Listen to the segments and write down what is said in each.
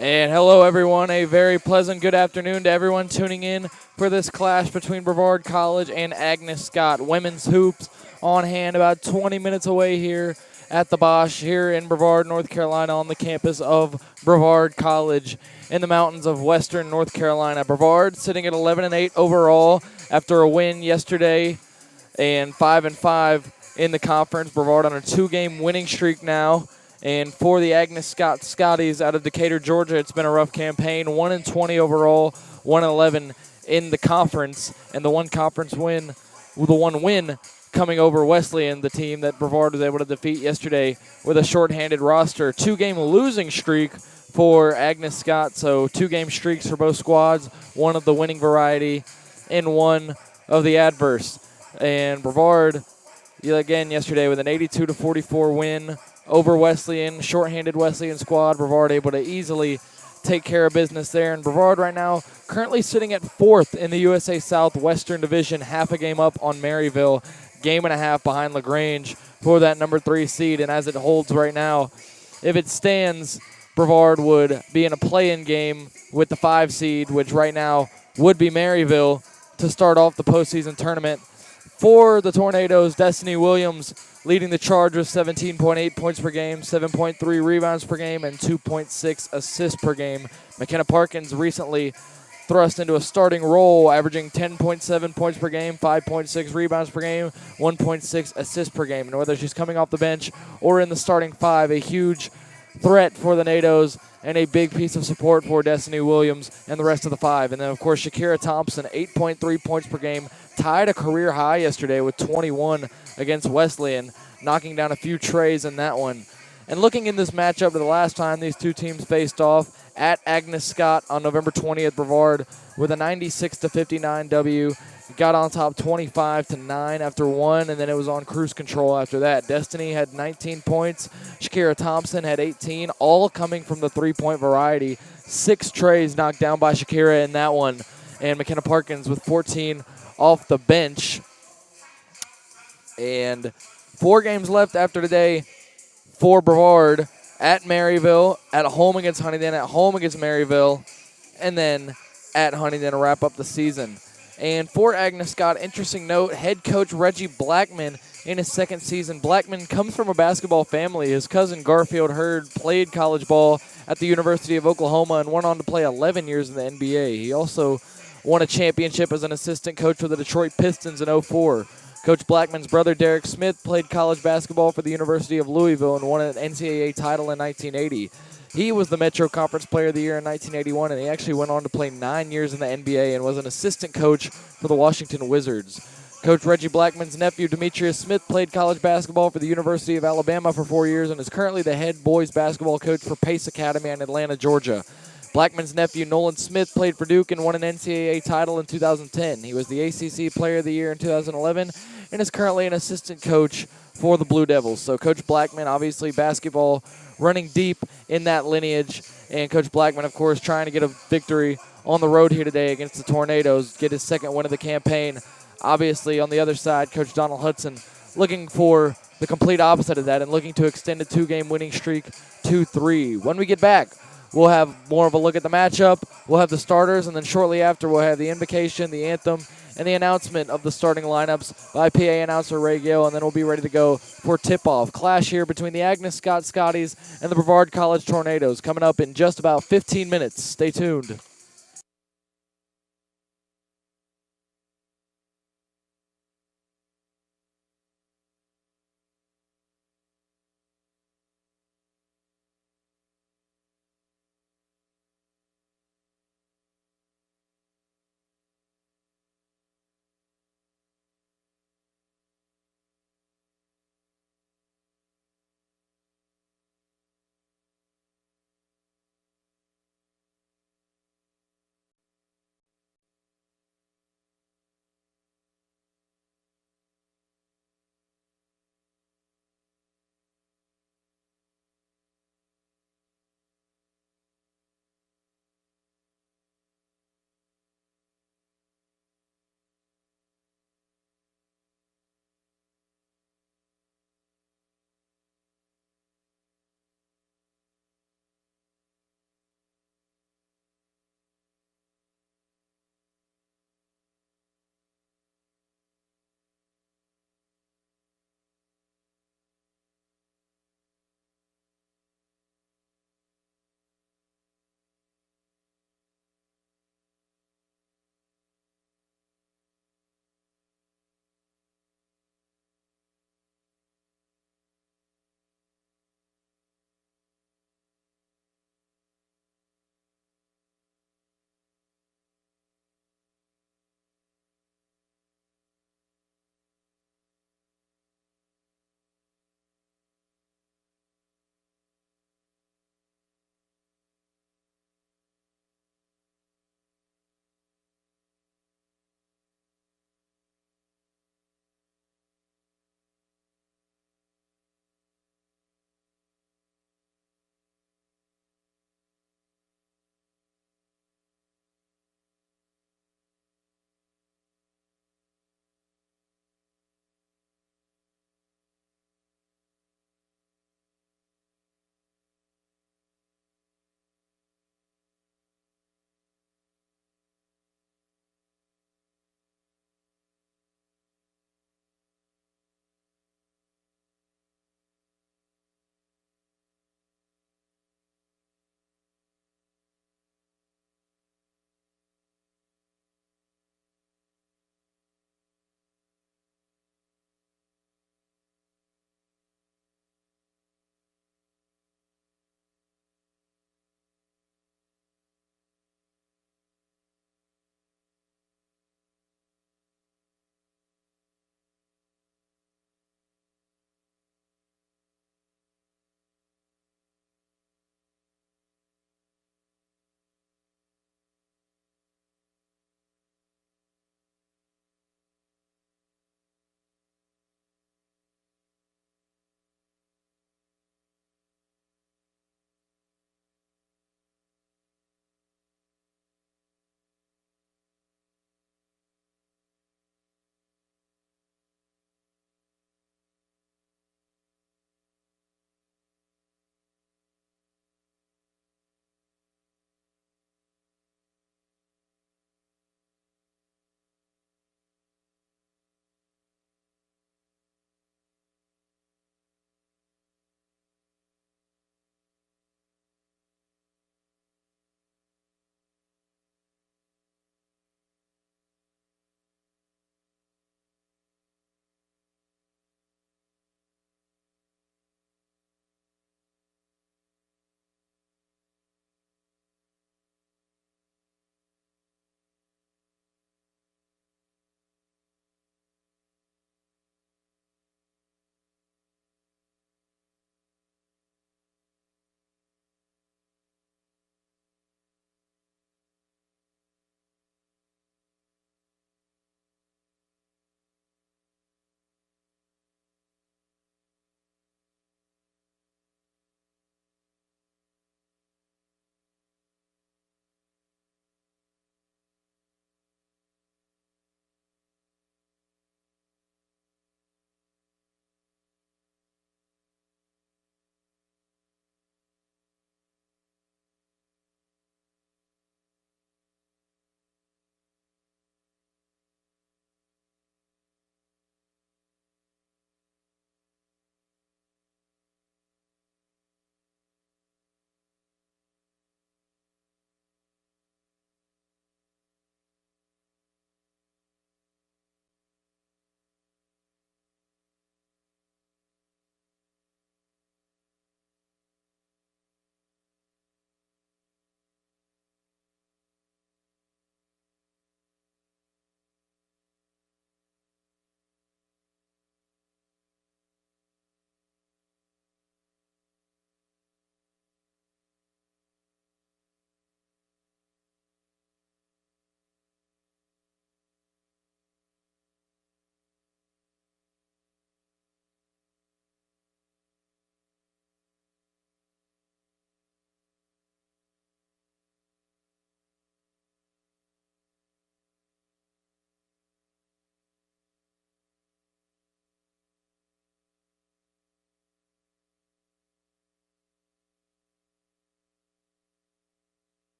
And hello, everyone. A very pleasant good afternoon to everyone tuning in for this clash between Brevard College and Agnes Scott. Women's hoops on hand about 20 minutes away here at the Bosch here in Brevard, North Carolina, on the campus of Brevard College in the mountains of western North Carolina. Brevard sitting at 11-8 overall after a win yesterday and 5-5 in the conference. Brevard on a two-game winning streak now. And for the Agnes Scott Scotties out of Decatur, Georgia, it's been a rough campaign. 1-20 overall, 1-11 in the conference, and the one win coming over Wesleyan, the team that Brevard was able to defeat yesterday with a shorthanded roster. Two-game losing streak for Agnes Scott, so two-game streaks for both squads, one of the winning variety and one of the adverse. And Brevard, again yesterday with an 82-44 win over Wesleyan, shorthanded Wesleyan squad. Brevard able to easily take care of business there. And Brevard right now currently sitting at fourth in the USA South Western Division, half a game up on Maryville, game and a half behind LaGrange for that number 3 seed. And as it holds right now, if it stands, Brevard would be in a play-in game with the 5 seed, which right now would be Maryville, to start off the postseason tournament. For the Tornadoes, Destiny Williams leading the charge with 17.8 points per game, 7.3 rebounds per game, and 2.6 assists per game. McKenna Parkins recently thrust into a starting role, averaging 10.7 points per game, 5.6 rebounds per game, 1.6 assists per game. And whether she's coming off the bench or in the starting 5, a huge threat for the NATOs and a big piece of support for Destiny Williams and the rest of the 5. And then, of course, Shakira Thompson, 8.3 points per game, tied a career high yesterday with 21 against Wesleyan, knocking down a few trays in that one. And looking in this matchup to the last time these two teams faced off at Agnes Scott on November 20th, Brevard with a 96-59 W. Got on top 25-9 after one, and then it was on cruise control after that. Destiny had 19 points. Shakira Thompson had 18, all coming from the three-point variety. 6 trays knocked down by Shakira in that one. And McKenna Parkins with 14 off the bench. And 4 games left after today for Brevard at Maryville, at home against Huntington, at home against Maryville, and then at Huntington to wrap up the season. And for Agnes Scott, interesting note, head coach Reggie Blackman in his second season. Blackman comes from a basketball family. His cousin Garfield Hurd played college ball at the University of Oklahoma and went on to play 11 years in the NBA. He also won a championship as an assistant coach for the Detroit Pistons in 04. Coach Blackman's brother Derek Smith played college basketball for the University of Louisville and won an NCAA title in 1980. He was the Metro Conference Player of the Year in 1981, and he actually went on to play 9 years in the NBA and was an assistant coach for the Washington Wizards. Coach Reggie Blackman's nephew, Demetrius Smith, played college basketball for the University of Alabama for 4 years and is currently the head boys basketball coach for Pace Academy in Atlanta, Georgia. Blackman's nephew, Nolan Smith, played for Duke and won an NCAA title in 2010. He was the ACC Player of the Year in 2011 and is currently an assistant coach for the Blue Devils. So Coach Blackman, obviously basketball running deep in that lineage. And Coach Blackman, of course, trying to get a victory on the road here today against the Tornadoes, get his second win of the campaign. Obviously, on the other side, Coach Donald Hudson looking for the complete opposite of that and looking to extend a 2-game winning streak to 3. When we get back, we'll have more of a look at the matchup. We'll have the starters, and then shortly after, we'll have the invocation, the anthem, and the announcement of the starting lineups by PA announcer Ray Gill, and then we'll be ready to go for tip-off. Clash here between the Agnes Scott Scotties and the Brevard College Tornadoes coming up in just about 15 minutes. Stay tuned.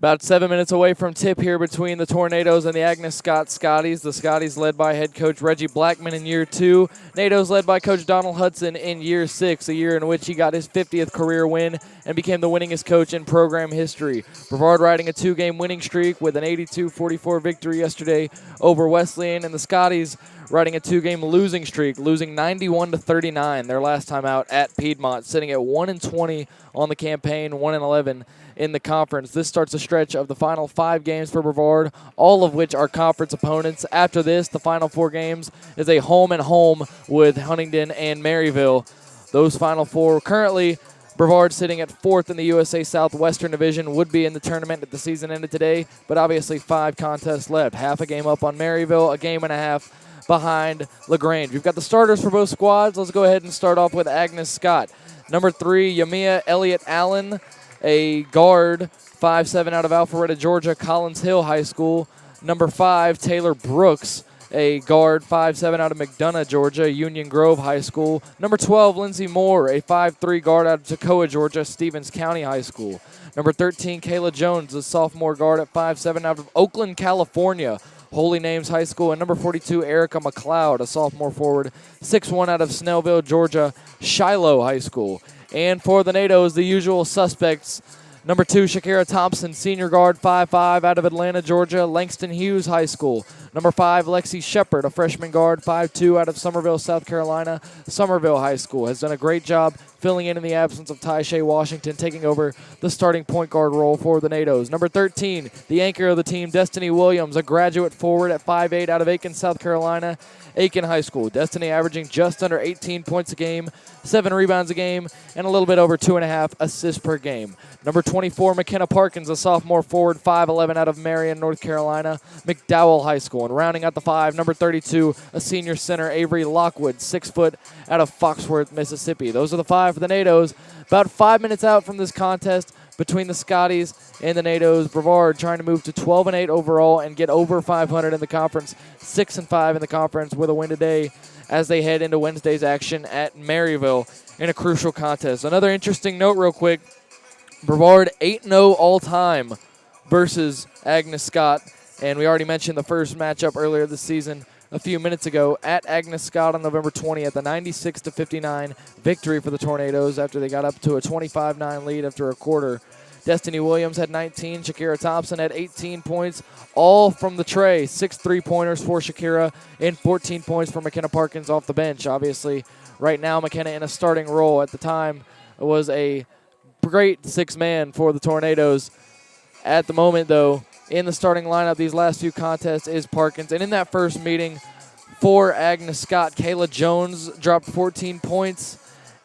About 7 minutes away from tip here between the Tornadoes and the Agnes Scott Scotties. The Scotties led by head coach Reggie Blackman in year 2. Nados led by coach Donald Hudson in year 6, a year in which he got his 50th career win and became the winningest coach in program history. Brevard riding a 2-game winning streak with an 82-44 victory yesterday over Wesleyan, and the Scotties riding a 2-game losing streak, losing 91-39 their last time out at Piedmont, sitting at 1-20 on the campaign, 1-11 in the conference. This starts a stretch of the final 5 games for Brevard, all of which are conference opponents. After this, the final 4 games is a home and home with Huntingdon and Maryville. Those final 4 currently, Brevard sitting at 4th in the USA Southwestern Division, would be in the tournament if the season ended today, but obviously 5 contests left. Half a game up on Maryville, a game and a half behind LaGrange. We've got the starters for both squads. Let's go ahead and start off with Agnes Scott. Number 3, Yamia Elliott Allen, a guard, 5'7" out of Alpharetta, Georgia, Collins Hill High School. Number 5, Taylor Brooks, a guard, 5'7" out of McDonough, Georgia, Union Grove High School. Number 12, Lindsey Moore, a 5'3" guard out of Toccoa, Georgia, Stevens County High School. Number 13, Kayla Jones, a sophomore guard at 5'7" out of Oakland, California, Holy Names High School. And number 42, Erica McLeod, a sophomore forward, 6'1" out of Snellville, Georgia, Shiloh High School. And for the Nados, the usual suspects. Number 2, Shakira Thompson, senior guard, 5'5", out of Atlanta, Georgia, Langston Hughes High School. Number 5, Lexi Shepard, a freshman guard, 5'2", out of Summerville, South Carolina, Summerville High School. Has done a great job filling in the absence of Ty-Shay Washington, taking over the starting point guard role for the Nados. Number 13, the anchor of the team, Destiny Williams, a graduate forward at 5'8", out of Aiken, South Carolina, Aiken High School. Destiny averaging just under 18 points a game, 7 rebounds a game, and a little bit over 2.5 assists per game. Number 24, McKenna Parkins, a sophomore forward, 5'11", out of Marion, North Carolina, McDowell High School. And rounding out the 5, number 32, a senior center, Avery Lockwood, 6 foot, out of Foxworth, Mississippi. Those are the 5 for the Nados. About 5 minutes out from this contest between the Scotties and the Nados. Brevard trying to move to 12-8 overall and get over 500 in the conference, 6-5 in the conference with a win today as they head into Wednesday's action at Maryville in a crucial contest. Another interesting note real quick, Brevard 8-0 all-time versus Agnes Scott, and we already mentioned the first matchup earlier this season a few minutes ago at Agnes Scott on November 20th, a 96-59 victory for the Tornadoes after they got up to a 25-9 lead after a quarter. Destiny Williams had 19, Shakira Thompson had 18 points, all from the tray. 6 3-pointers for Shakira and 14 points for McKenna Parkins off the bench. Obviously, right now McKenna in a starting role. At the time, it was a great 6-man for the Tornadoes. At the moment, though, in the starting lineup these last few contests is Parkins. And in that first meeting for Agnes Scott, Kayla Jones dropped 14 points,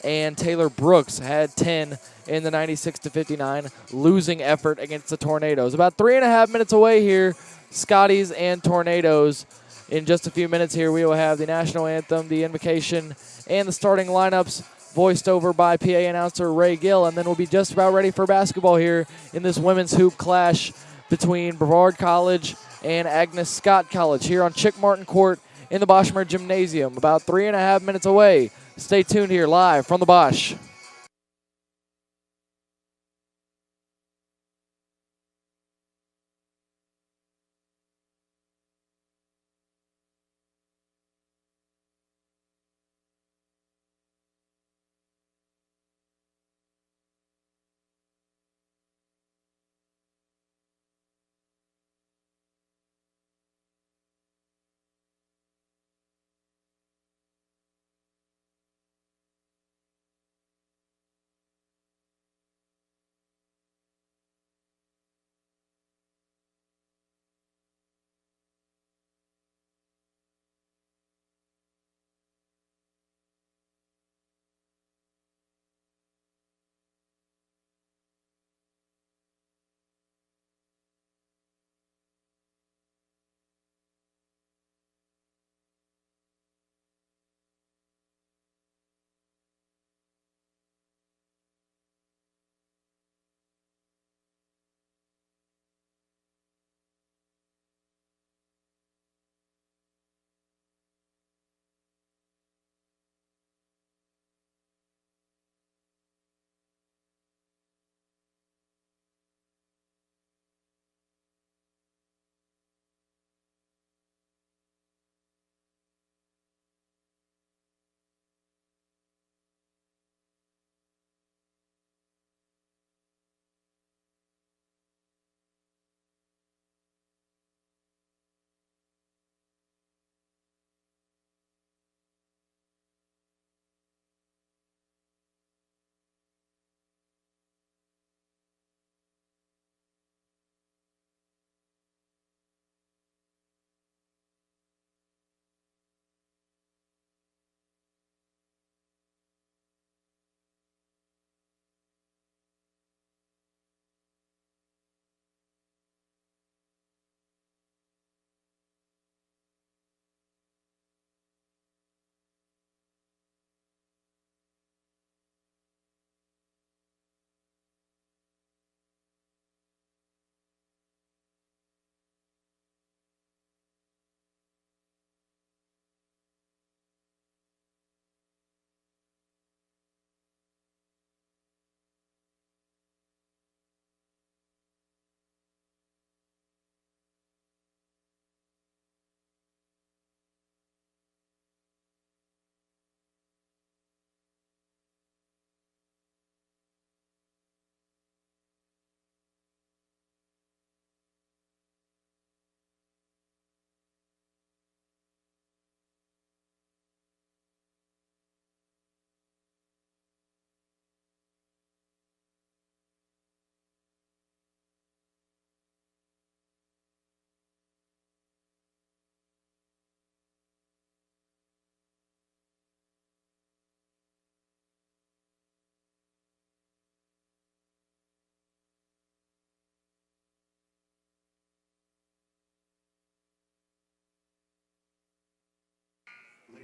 and Taylor Brooks had 10 in the 96-59 losing effort against the Tornadoes. About 3.5 minutes away here, Scotties and Tornadoes. In just a few minutes here, we will have the national anthem, the invocation, and the starting lineups voiced over by PA announcer Ray Gill, and then we'll be just about ready for basketball here in this women's hoop clash between Brevard College and Agnes Scott College here on Chick Martin Court in the Boschmer Gymnasium. About 3.5 minutes away. Stay tuned here live from the Bosch.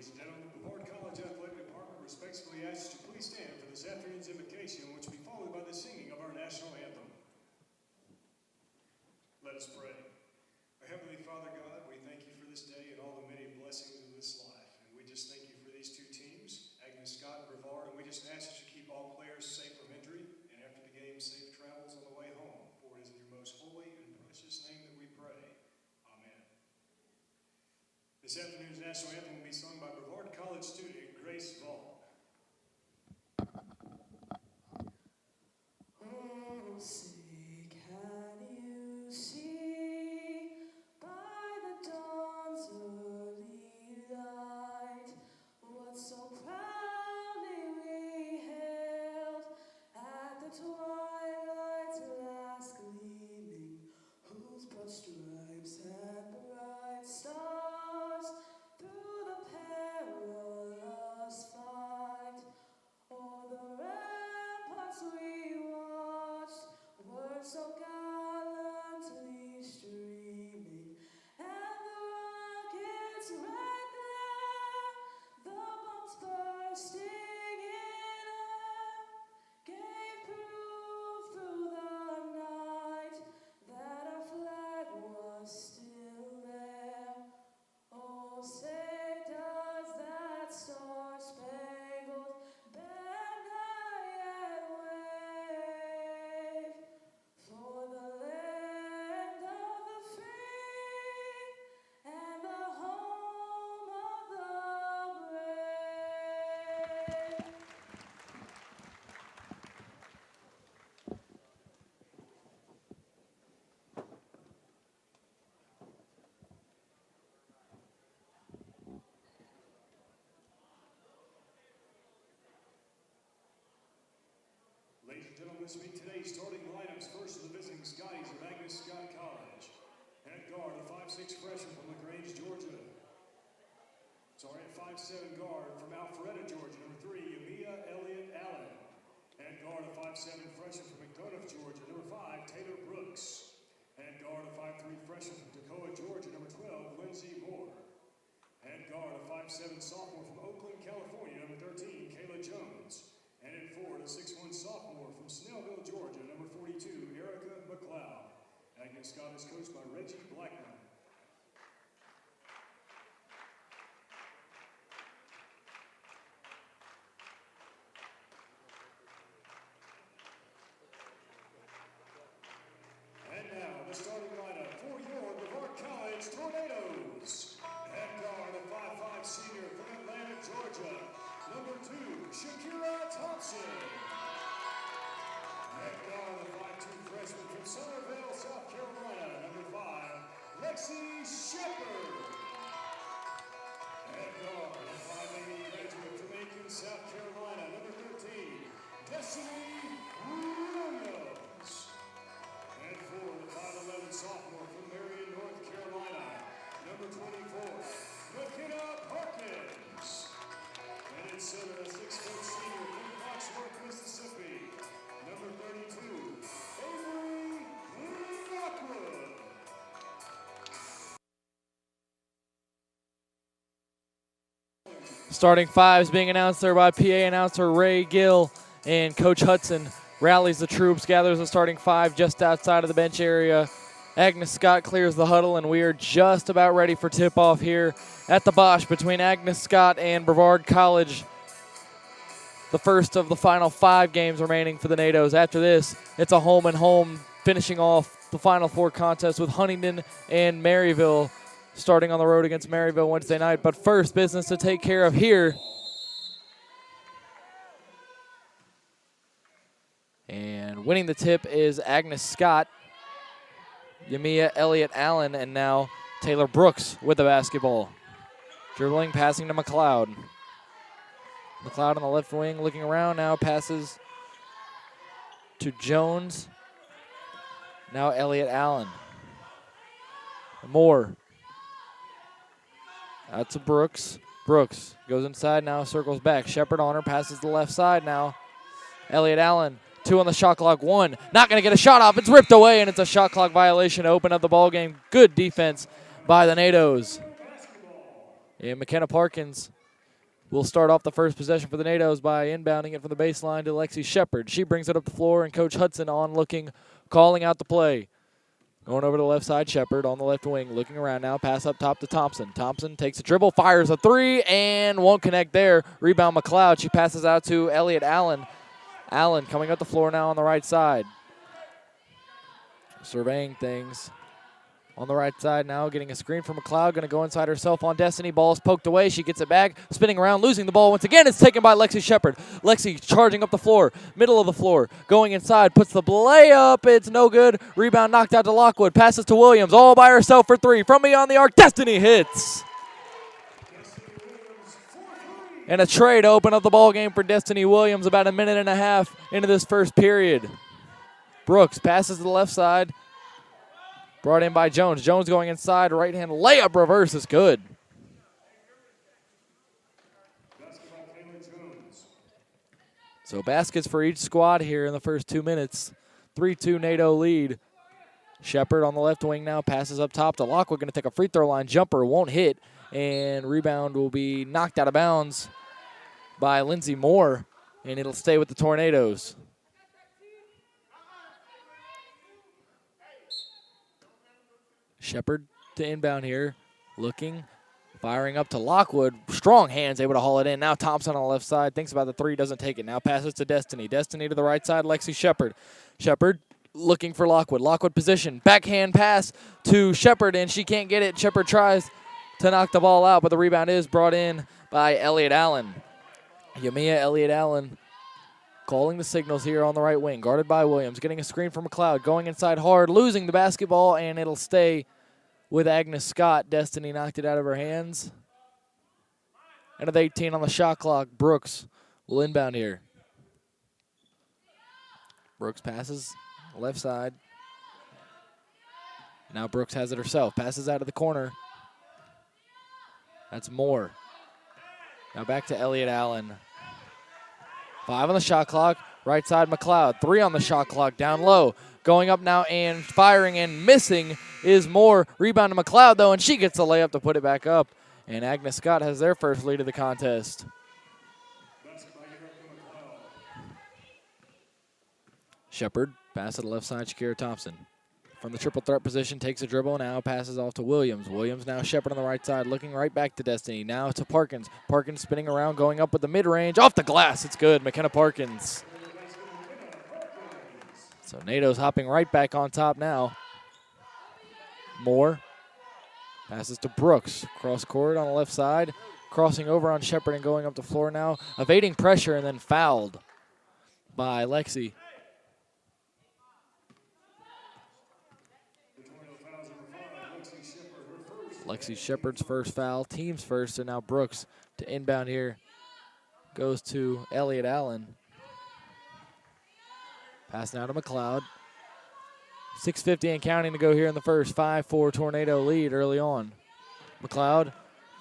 Ladies and gentlemen, the Brevard College Athletic Department respectfully asks you to please stand for this afternoon's invocation, which will be followed by the singing of our national anthem. Let us pray. Our Heavenly Father God, we thank you for this day and all the many blessings of this life. And we just thank you for these two teams, Agnes Scott and Brevard, and we just ask that you keep all players safe from injury, and after the game, safe travels on the way home. For it is in your most holy and precious name that we pray. Amen. This afternoon's national anthem will be sung by Brevard College student Grace Vaughn. Oh, say, can you see by the dawn's early light what so proudly we hailed at the twilight's last gleaming, whose broad stripes and bright stars through the perilous fight o'er the ramparts we watched were so gallantly streaming, and the rockets right there, the bombs bursting in air, gave proof through the night that our flag was still there. Oh, say does that star-spangled banner yet wave for the land of the free and the home of the brave? Ladies and gentlemen, this will be today's starting lineups. First of the visiting Scotties of Agnes Scott College. At guard, a 5'6" freshman from LaGrange, Georgia. Sorry, a 5'7" guard from Alpharetta, Georgia. Number 3, Yamia Elliott Allen. At guard, a 5'7" freshman from McDonough, Georgia. Number 5, Taylor Brooks. At guard, a 5'3" freshman from Toccoa, Georgia. Number 12, Lindsey Moore. At guard, a 5'7" sophomore from Oakland, California. Number 13, Kayla Jones. And at forward, a 6'1" sophomore from Snellville, Georgia, number 42, Erica McLeod. Agnes Scott is coached by Reggie Blackman. And now, the starting lineup for your Brevard College Tornadoes. At guard, a 5'5" senior from Atlanta, Georgia. Number 2, Shakira Thompson. At guard, a 5'2" freshman from Summerville, South Carolina. Number 5, Lexi Shepard. At guard, a 5'8" graduate from Aiken, South Carolina. Number 13, Destiny Williams. And forward, the 5'11" sophomore from Marion, North Carolina. Number 24, McKenna Parkins. And in center, a 6-foot senior from Foxworth, Mississippi. Number 32, Avery Lockwood. Starting fives being announced there by PA announcer Ray Gill, and Coach Hudson rallies the troops, gathers the starting five just outside of the bench area. Agnes Scott clears the huddle, and we are just about ready for tip-off here at the Bosch between Agnes Scott and Brevard College. The first of the final 5 games remaining for the NATOs. After this, it's a home-and-home, finishing off the Final Four contest with Huntington and Maryville, starting on the road against Maryville Wednesday night. But first, business to take care of here. And winning the tip is Agnes Scott, Yamia Elliott Allen, and now Taylor Brooks with the basketball. Dribbling, passing to McLeod. McLeod on the left wing, looking around now, passes to Jones. Now Elliott Allen. Moore. Out to Brooks. Brooks goes inside now, circles back. Shepard on her, passes to the left side now. Elliott Allen, 2 on the shot clock, 1. Not going to get a shot off. It's ripped away, and it's a shot clock violation to open up the ball game. Good defense by the NATOs. And McKenna Parkins will start off the first possession for the NATOs by inbounding it from the baseline to Lexi Shepard. She brings it up the floor, and Coach Hudson on looking, calling out the play. Going over to the left side, Shepard on the left wing, looking around now, pass up top to Thompson. Thompson takes a dribble, fires a three, and won't connect there. Rebound McLeod. She passes out to Elliott Allen. Allen coming up the floor now on the right side. Surveying things. On the right side now, getting a screen from McLeod. Going to go inside herself on Destiny. Ball is poked away. She gets it back. Spinning around, losing the ball once again. It's taken by Lexi Shepard. Lexi charging up the floor. Middle of the floor. Going inside. Puts the layup. It's no good. Rebound knocked out to Lockwood. Passes to Williams. All by herself for three. From beyond the arc. Destiny hits. And a tray to open up the ball game for Destiny Williams about a minute and a half into this first period. Brooks passes to the left side. Brought in by Jones. Jones going inside. Right-hand layup reverse is good. So baskets for each squad here in the first 2 minutes. 3-2 NATO lead. Shepard on the left wing now. Passes up top to Lockwood. Going to take a free throw line jumper. Won't hit. And rebound will be knocked out of bounds by Lindsey Moore. And it'll stay with the Tornadoes. Shepard to inbound here, looking, firing up to Lockwood. Strong hands, able to haul it in. Now Thompson on the left side, thinks about the three, doesn't take it. Now passes to Destiny. Destiny to the right side, Lexi Shepard. Shepard looking for Lockwood. Lockwood position, backhand pass to Shepard, and she can't get it. Shepard tries to knock the ball out, but the rebound is brought in by Elliott Allen. Yamia Elliott Allen calling the signals here on the right wing, guarded by Williams, getting a screen from McLeod, going inside hard, losing the basketball, and it'll stay with Agnes Scott. Destiny knocked it out of her hands. And with 18 on the shot clock, Brooks will inbound here. Brooks passes left side. Now Brooks has it herself, passes out of the corner. That's Moore. Now back to Elliott Allen. 5 on the shot clock. Right side, McLeod. 3 on the shot clock, down low. Going up now and firing and missing is Moore. Rebound to McLeod, though, and she gets the layup to put it back up. And Agnes Scott has their first lead of the contest. Shepard, pass to the left side, Shakira Thompson. From the triple threat position, takes a dribble, now passes off to Williams. Williams now Shepard on the right side, looking right back to Destiny. Now to Parkins. Parkins spinning around, going up with the mid-range. Off the glass, it's good. McKenna Parkins. So NATO's hopping right back on top now. Moore passes to Brooks. Cross court on the left side. Crossing over on Shepard and going up the floor now. Evading pressure and then fouled by Lexi. Lexi Shepard's first foul, team's first, and now Brooks to inbound here. Goes to Elliott Allen. Pass now to McLeod. 6:50 and counting to go here in the first. 5-4 Tornado lead early on. McLeod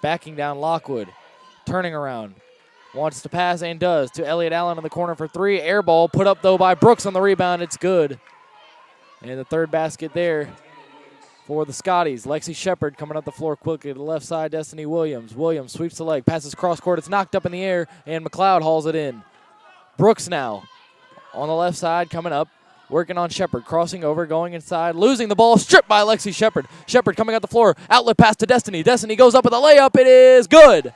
backing down Lockwood. Turning around. Wants to pass and does to Elliott Allen in the corner for three. Air ball put up, though, by Brooks on the rebound. It's good. And the third basket there for the Scotties. Lexi Shepard coming up the floor quickly to the left side. Destiny Williams. Williams sweeps the leg, passes cross court. It's knocked up in the air, and McLeod hauls it in. Brooks now on the left side coming up, working on Shepard, crossing over, going inside, losing the ball, stripped by Lexi Shepard. Shepard coming out the floor, outlet pass to Destiny. Destiny goes up with a layup. It is good.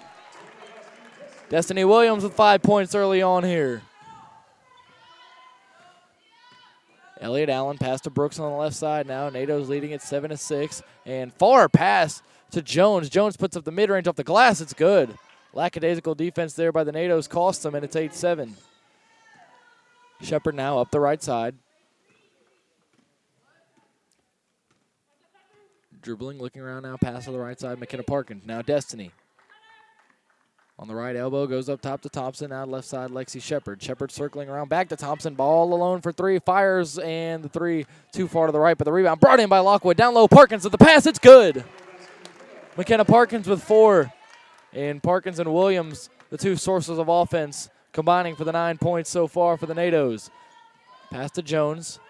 Destiny Williams with 5 points early on here. Elliott Allen pass to Brooks on the left side now. NATO's leading at 7-6. And far pass to Jones. Jones puts up the mid-range off the glass. It's good. Lackadaisical defense there by the NATO's cost them, and it's 8-7. Shepard now up the right side. Dribbling, looking around now. Pass to the right side. McKenna Parkins. Now Destiny. On the right elbow, goes up top to Thompson. Now left side, Lexi Shepard. Shepard circling around back to Thompson. Ball alone for three. Fires, and the three too far to the right, but the rebound brought in by Lockwood. Down low, Parkins with the pass. It's good. McKenna Parkins with 4. And Parkins and Williams, the two sources of offense, combining for the 9 points so far for the NATOs. Pass to Jones.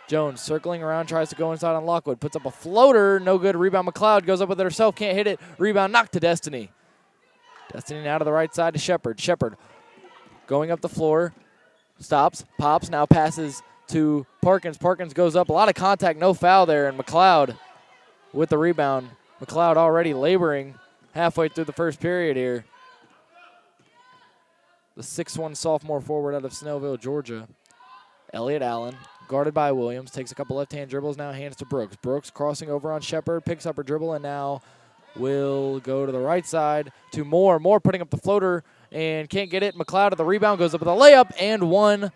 Jones circling around, tries to go inside on Lockwood. Puts up a floater, no good. Rebound McLeod goes up with it herself, can't hit it. Rebound knocked to Destiny. Destiny now to the right side to Shepard. Shepard going up the floor. Stops, pops, now passes to Parkins. Parkins goes up. A lot of contact, no foul there, and McLeod with the rebound. McLeod already laboring halfway through the first period here. The 6'1 sophomore forward out of Snellville, Georgia. Elliott Allen, guarded by Williams, takes a couple left-hand dribbles, now hands to Brooks. Brooks crossing over on Shepard, picks up her dribble, and now will go to the right side to Moore. Moore putting up the floater and can't get it. McLeod at the rebound, goes up with a layup and one.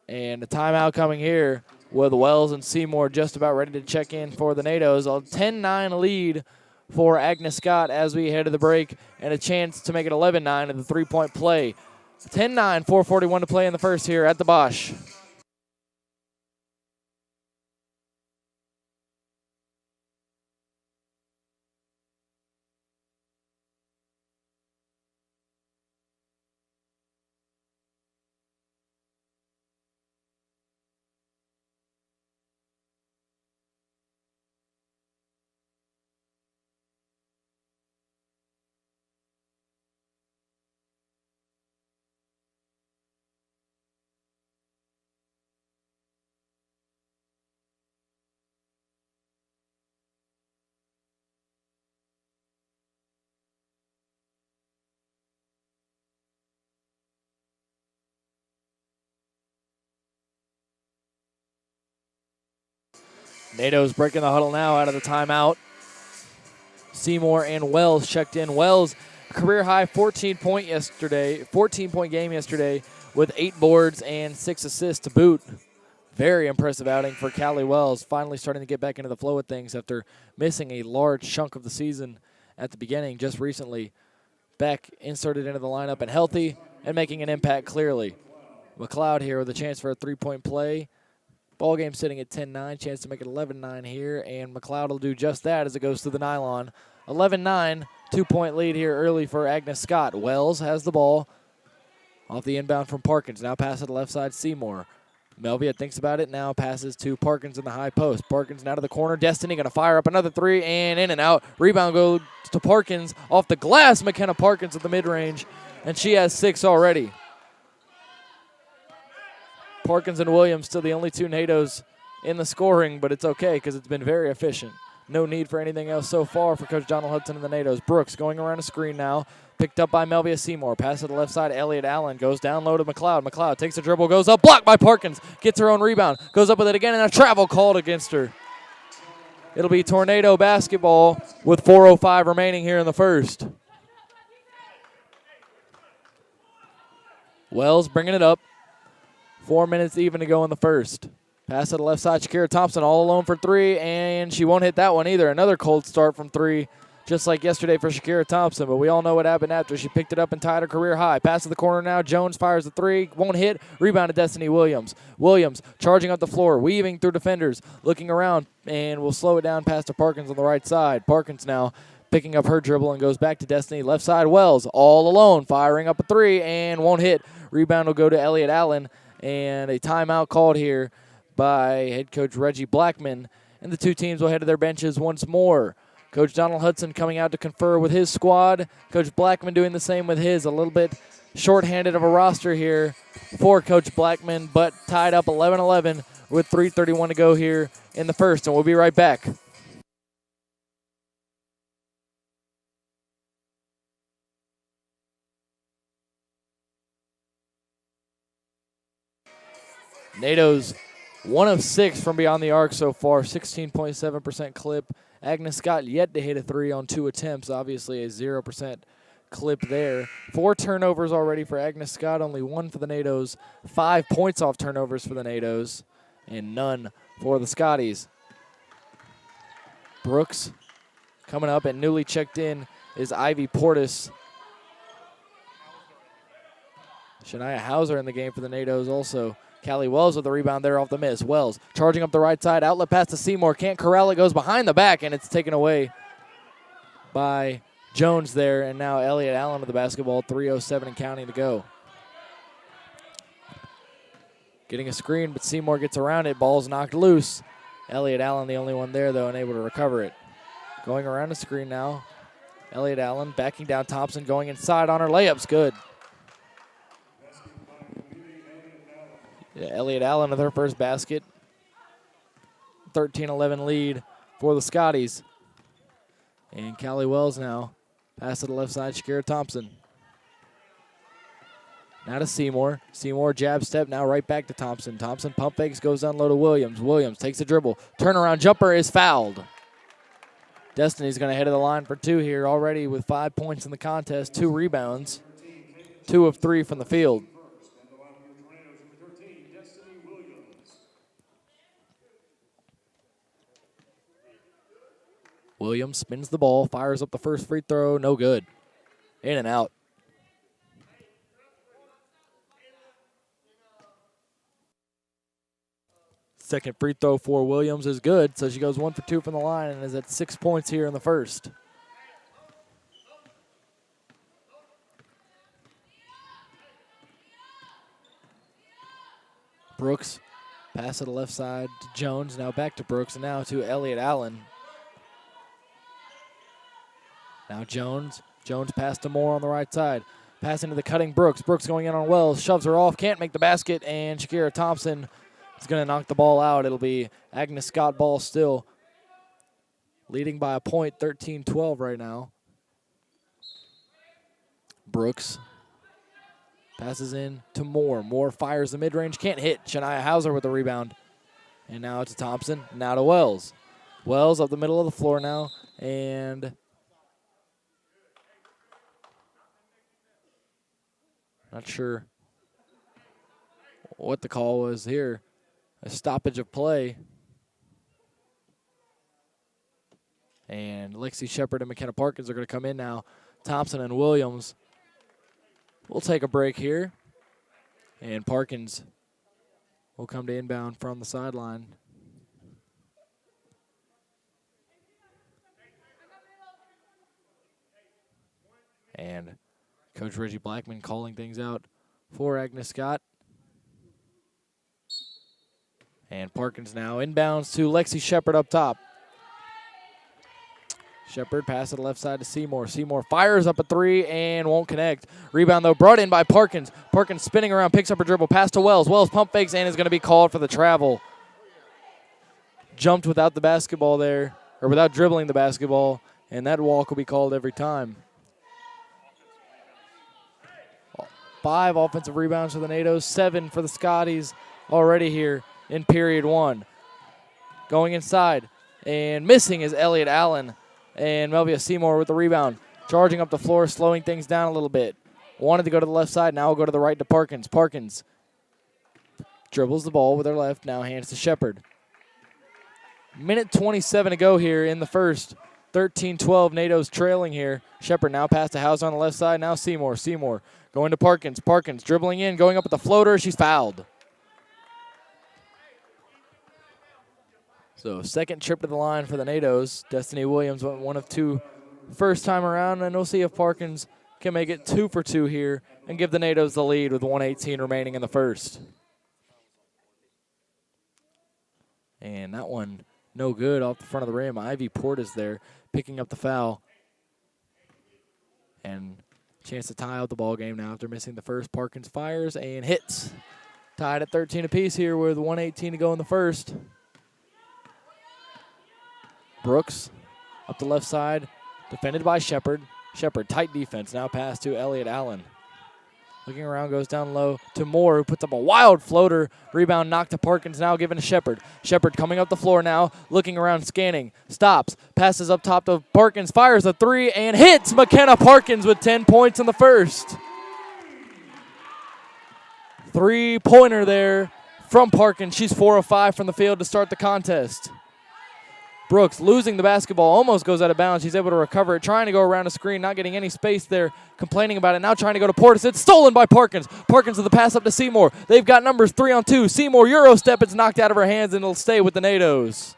And a timeout coming here with Wells and Seymour just about ready to check in for the NATOs. A 10-9 lead for Agnes Scott as we head to the break, and a chance to make it 11-9 in the three-point play. 10-9, 4:41 to play in the first here at the Bosch. NATO's breaking the huddle now out of the timeout. Seymour and Wells checked in. Wells, career high 14-point game yesterday with 8 boards and 6 assists to boot. Very impressive outing for Callie Wells, finally starting to get back into the flow of things after missing a large chunk of the season at the beginning just recently. Back inserted into the lineup and healthy and making an impact clearly. McLeod here with a chance for a three-point play. Ball game sitting at 10-9, chance to make it 11-9 here, and McLeod will do just that as it goes through the nylon. 11-9, 2-point lead here early for Agnes Scott. Wells has the ball off the inbound from Parkins. Now pass to the left side, Seymour. Melvia thinks about it, now passes to Parkins in the high post. Parkins now to the corner. Destiny going to fire up another three, and in and out. Rebound goes to Parkins off the glass. McKenna Parkins at the mid-range, and she has 6 already. Parkins and Williams still the only 2 NATOs in the scoring, but it's okay because it's been very efficient. No need for anything else so far for Coach Donald Hudson and the NATOs. Brooks going around a screen now. Picked up by Melvia Seymour. Pass to the left side. Elliott Allen goes down low to McLeod. McLeod takes a dribble, goes up. Blocked by Parkins. Gets her own rebound. Goes up with it again, and a travel called against her. It'll be Tornado basketball with 4:05 remaining here in the first. Wells bringing it up. 4 minutes even to go in the first. Pass to the left side. Shakira Thompson all alone for 3, and she won't hit that one either. Another cold start from 3, just like yesterday for Shakira Thompson, but we all know what happened after. She picked it up and tied her career high. Pass to the corner now. Jones fires the 3. Won't hit. Rebound to Destiny Williams. Williams charging up the floor, weaving through defenders, looking around, and will slow it down past to Parkins on the right side. Parkins now picking up her dribble and goes back to Destiny. Left side, Wells all alone, firing up a 3, and won't hit. Rebound will go to Elliott Allen. And a timeout called here by head coach Reggie Blackman. And the 2 teams will head to their benches once more. Coach Donald Hudson coming out to confer with his squad. Coach Blackman doing the same with his. A little bit shorthanded of a roster here for Coach Blackman, but tied up 11-11 with 3:31 to go here in the first. And we'll be right back. NATO's 1 of 6 from beyond the arc so far, 16.7% clip. Agnes Scott yet to hit a 3 on 2 attempts, obviously a 0% clip there. 4 turnovers already for Agnes Scott, only 1 for the NATOs. 5 points off turnovers for the NATOs, and none for the Scotties. Brooks coming up, and newly checked in is Ivy Portis. Shania Hauser in the game for the NATOs also. Callie Wells with the rebound there off the miss. Wells charging up the right side. Outlet pass to Seymour. Can't corral it. Goes behind the back, and it's taken away by Jones there. And now Elliott Allen with the basketball. 3:07 and counting to go. Getting a screen, but Seymour gets around it. Ball's knocked loose. Elliott Allen the only one there, though, unable to recover it. Going around the screen now. Elliott Allen backing down Thompson, going inside on her layups. Good. Yeah, Elliott Allen with her first basket. 13-11 lead for the Scotties. And Callie Wells now. Pass to the left side, Shakira Thompson. Now to Seymour. Seymour jab step, now right back to Thompson. Thompson pump fakes, goes down low to Williams. Williams takes a dribble. Turnaround jumper is fouled. Destiny's going to head to the line for 2 here already with 5 points in the contest, 2 rebounds, 2 of 3 from the field. Williams spins the ball, fires up the first free throw, no good. In and out. Second free throw for Williams is good, so she goes 1 for 2 from the line and is at 6 points here in the first. Brooks, pass to the left side to Jones, now back to Brooks, and now to Elliott Allen. Now Jones pass to Moore on the right side. Pass into the cutting Brooks. Brooks going in on Wells, shoves her off, can't make the basket, and Shakira Thompson is going to knock the ball out. It'll be Agnes Scott ball still. Leading by a point, 13-12 right now. Brooks passes in to Moore. Moore fires the mid-range, can't hit. Shania Hauser with the rebound. And now to Thompson, now to Wells. Wells up the middle of the floor now, and not sure what the call was here. A stoppage of play. And Lexi Shepard and McKenna Parkins are going to come in now. Thompson and Williams. We'll take a break here. And Parkins will come to inbound from the sideline. And Coach Reggie Blackman calling things out for Agnes Scott. And Parkins now inbounds to Lexi Shepard up top. Shepard pass to the left side to Seymour. Seymour fires up a 3 and won't connect. Rebound, though, brought in by Parkins. Parkins spinning around, picks up her dribble, pass to Wells. Wells pump fakes and is going to be called for the travel. Jumped without the basketball there, or without dribbling the basketball, and that walk will be called every time. 5 offensive rebounds for the NATOs, 7 for the Scotties already here in period 1. Going inside, and missing is Elliott Allen. And Melvia Seymour with the rebound. Charging up the floor, slowing things down a little bit. Wanted to go to the left side, now will go to the right to Parkins. Parkins dribbles the ball with her left, now hands to Shepard. Minute 27 to go here in the first. 13-12, NATO's trailing here. Shepard now pass to Hauser on the left side, now Seymour. Seymour going to Parkins. Parkins dribbling in, going up with the floater. She's fouled. So second trip to the line for the NATOs. Destiny Williams went 1 of 2 first time around, and we'll see if Parkins can make it 2 for 2 here and give the NATOs the lead with 1:18 remaining in the first. And that one no good off the front of the rim. Ivy Portis there picking up the foul. And chance to tie out the ball game now after missing the first. Parkins fires and hits. Tied at 13 apiece here with 1:18 to go in the first. Brooks up the left side, defended by Shepard. Shepard, tight defense, now pass to Elliott Allen. Looking around, goes down low to Moore, who puts up a wild floater. Rebound knocked to Parkins, now given to Shepard. Shepard coming up the floor now, looking around, scanning, stops, passes up top to Parkins, fires a 3, and hits McKenna Parkins with 10 points in the first. 3-pointer there from Parkins. She's 4 of 5 from the field to start the contest. Brooks losing the basketball, almost goes out of bounds. She's able to recover it, trying to go around the screen, not getting any space there, complaining about it. Now trying to go to Portis. It's stolen by Parkins. Parkins with the pass up to Seymour. They've got numbers 3-on-2. Seymour, Euro step. It's knocked out of her hands, and it'll stay with the NATOs.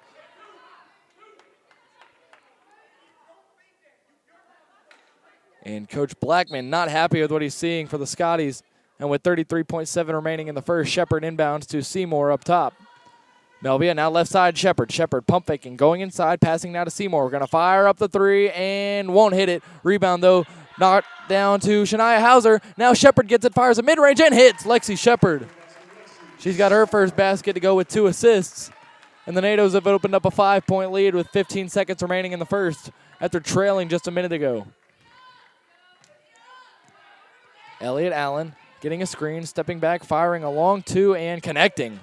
And Coach Blackman not happy with what he's seeing for the Scotties. And with 33.7 remaining in the first, Shepard inbounds to Seymour up top. Melvia now left side, Shepard. Shepard pump faking, going inside, passing now to Seymour. We're going to fire up the three and won't hit it. Rebound, though, knocked down to Shania Hauser. Now Shepard gets it, fires a mid-range, and hits Lexi Shepard. She's got her first basket to go with 2 assists. And the NATOs have opened up a 5-point lead with 15 seconds remaining in the first after trailing just a minute ago. Elliott Allen getting a screen, stepping back, firing a long 2 and connecting.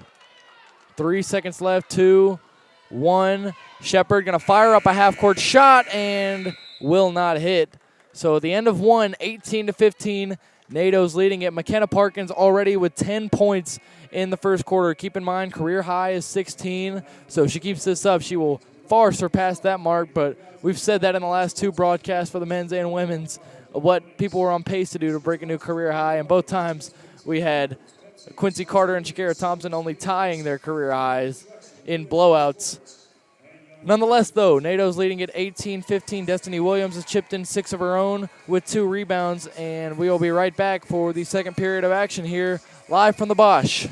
3 seconds left, 2, 1. Shepard going to fire up a half-court shot and will not hit. So at the end of 1, 18-15, NATO's leading it. McKenna Parkins already with 10 points in the first quarter. Keep in mind, career high is 16, so if she keeps this up, she will far surpass that mark, but we've said that in the last 2 broadcasts for the men's and women's, what people were on pace to do to break a new career high, and both times we had Quincy Carter and Shakira Thompson only tying their career highs in blowouts. Nonetheless, though, NATO's leading at 18-15. Destiny Williams has chipped in 6 of her own with 2 rebounds, and we will be right back for the second period of action here, live from the Bosch.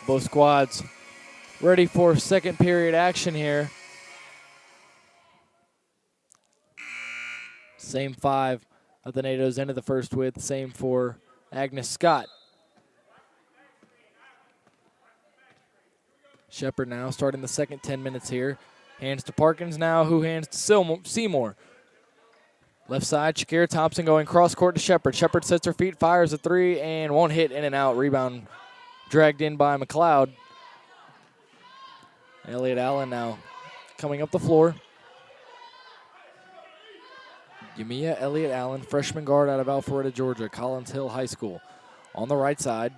Both squads ready for second period action here. Same 5 that the NATOs ended the first with. Same for Agnes Scott. Shepard now starting the second 10 minutes here. Hands to Parkins now, who hands to Seymour. Left side, Shakira Thompson going cross court to Shepard. Shepard sets her feet, fires a 3, and won't hit. In and out. Rebound dragged in by McLeod. Elliott Allen now coming up the floor. Yamiya Elliott Allen, freshman guard out of Alpharetta, Georgia, Collins Hill High School. On the right side.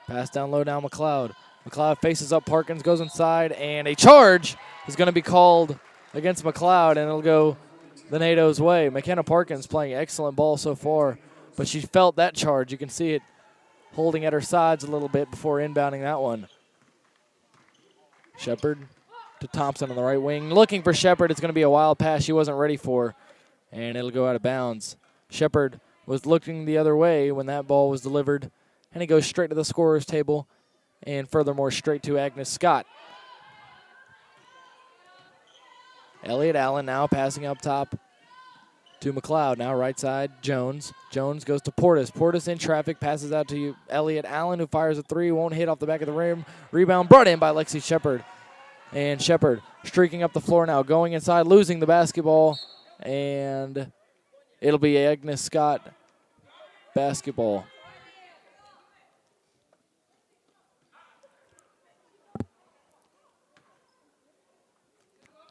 Pass down low now, McLeod. McLeod faces up, Parkins goes inside, and a charge is going to be called against McLeod, and it'll go the NATO's way. McKenna Parkins playing excellent ball so far, but she felt that charge. You can see it holding at her sides a little bit before inbounding that one. Shepard to Thompson on the right wing. Looking for Shepard. It's going to be a wild pass she wasn't ready for, and it'll go out of bounds. Shepard was looking the other way when that ball was delivered, and he goes straight to the scorer's table, and furthermore straight to Agnes Scott. Elliott Allen now passing up top to McLeod. Now right side, Jones. Jones goes to Portis. Portis in traffic, passes out to Elliott Allen, who fires a 3, won't hit off the back of the rim. Rebound brought in by Lexi Shepard. And Shepard streaking up the floor now, going inside, losing the basketball, and it'll be Agnes Scott basketball.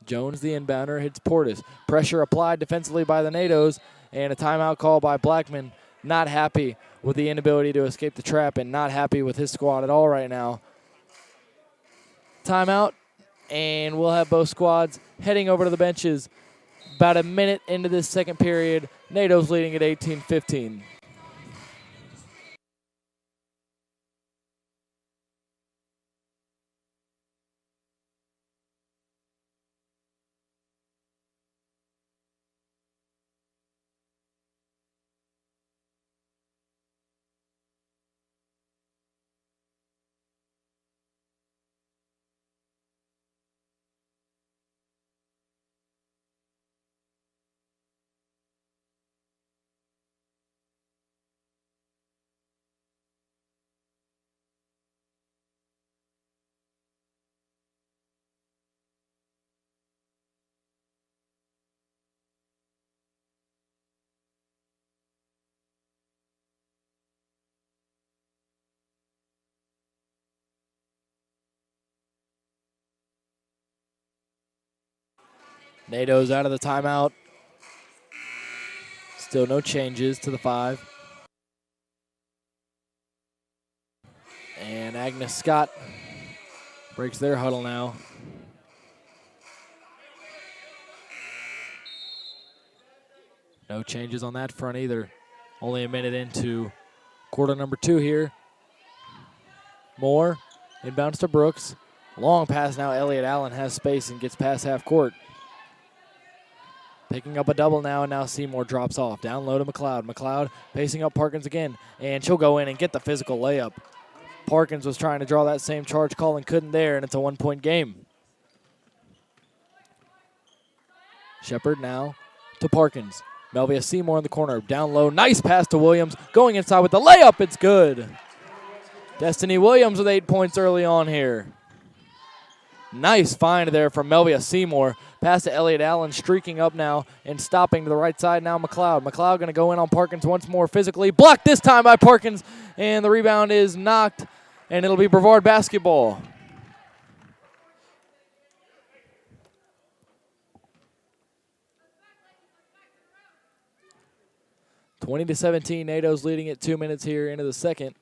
Jones, the inbounder, hits Portis. Pressure applied defensively by the NATOs, and a timeout call by Blackman. Not happy with the inability to escape the trap and not happy with his squad at all right now. Timeout, and we'll have both squads heading over to the benches. About a minute into this second period, NATO's leading at 18-15. NATO's out of the timeout. Still no changes to the 5. And Agnes Scott breaks their huddle now. No changes on that front either. Only a minute into quarter number 2 here. Moore inbounds to Brooks. Long pass now. Elliott Allen has space and gets past half court. Picking up a double now, and now Seymour drops off. Down low to McLeod. McLeod pacing up Parkins again, and she'll go in and get the physical layup. Parkins was trying to draw that same charge call and couldn't there, and it's a 1-point game. Shepard now to Parkins. Melvia Seymour in the corner. Down low. Nice pass to Williams. Going inside with the layup. It's good. Destiny Williams with 8 points early on here. Nice find there from Melvia Seymour. Pass to Elliott Allen, streaking up now and stopping to the right side now. McLeod. McLeod going to go in on Parkins once more physically. Blocked this time by Parkins, and the rebound is knocked, and it'll be Brevard basketball. (20-17). NATO's leading it 2 minutes here into the second.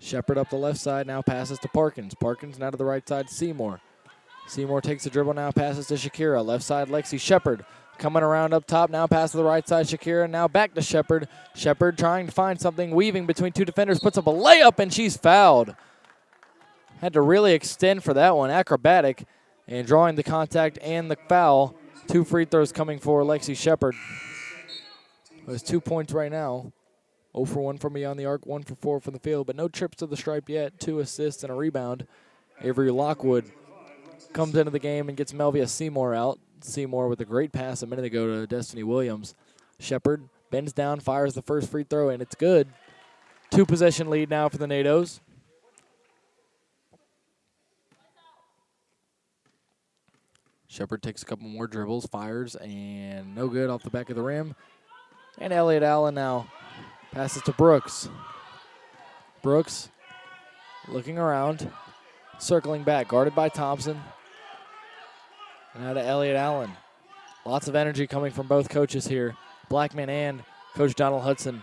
Shepard up the left side, now passes to Parkins. Parkins now to the right side, Seymour. Seymour takes the dribble, now passes to Shakira. Left side, Lexi Shepard. Coming around up top, now pass to the right side, Shakira. Now back to Shepard. Shepard trying to find something, weaving between 2 defenders, puts up a layup, and she's fouled. Had to really extend for that one. Acrobatic, and drawing the contact and the foul. 2 free throws coming for Lexi Shepard. There's 2 points right now. 0 for 1 from beyond the arc, 1 for 4 from the field, but no trips to the stripe yet. 2 assists and a rebound. Avery Lockwood comes into the game and gets Melvia Seymour out. Seymour with a great pass a minute ago to Destiny Williams. Shepard bends down, fires the first free throw, and it's good. 2-possession lead now for the NATOs. Shepard takes a couple more dribbles, fires, and no good off the back of the rim. And Elliott Allen now passes to Brooks. Brooks looking around, circling back, guarded by Thompson. Now to Elliott Allen. Lots of energy coming from both coaches here, Blackman and Coach Donald Hudson.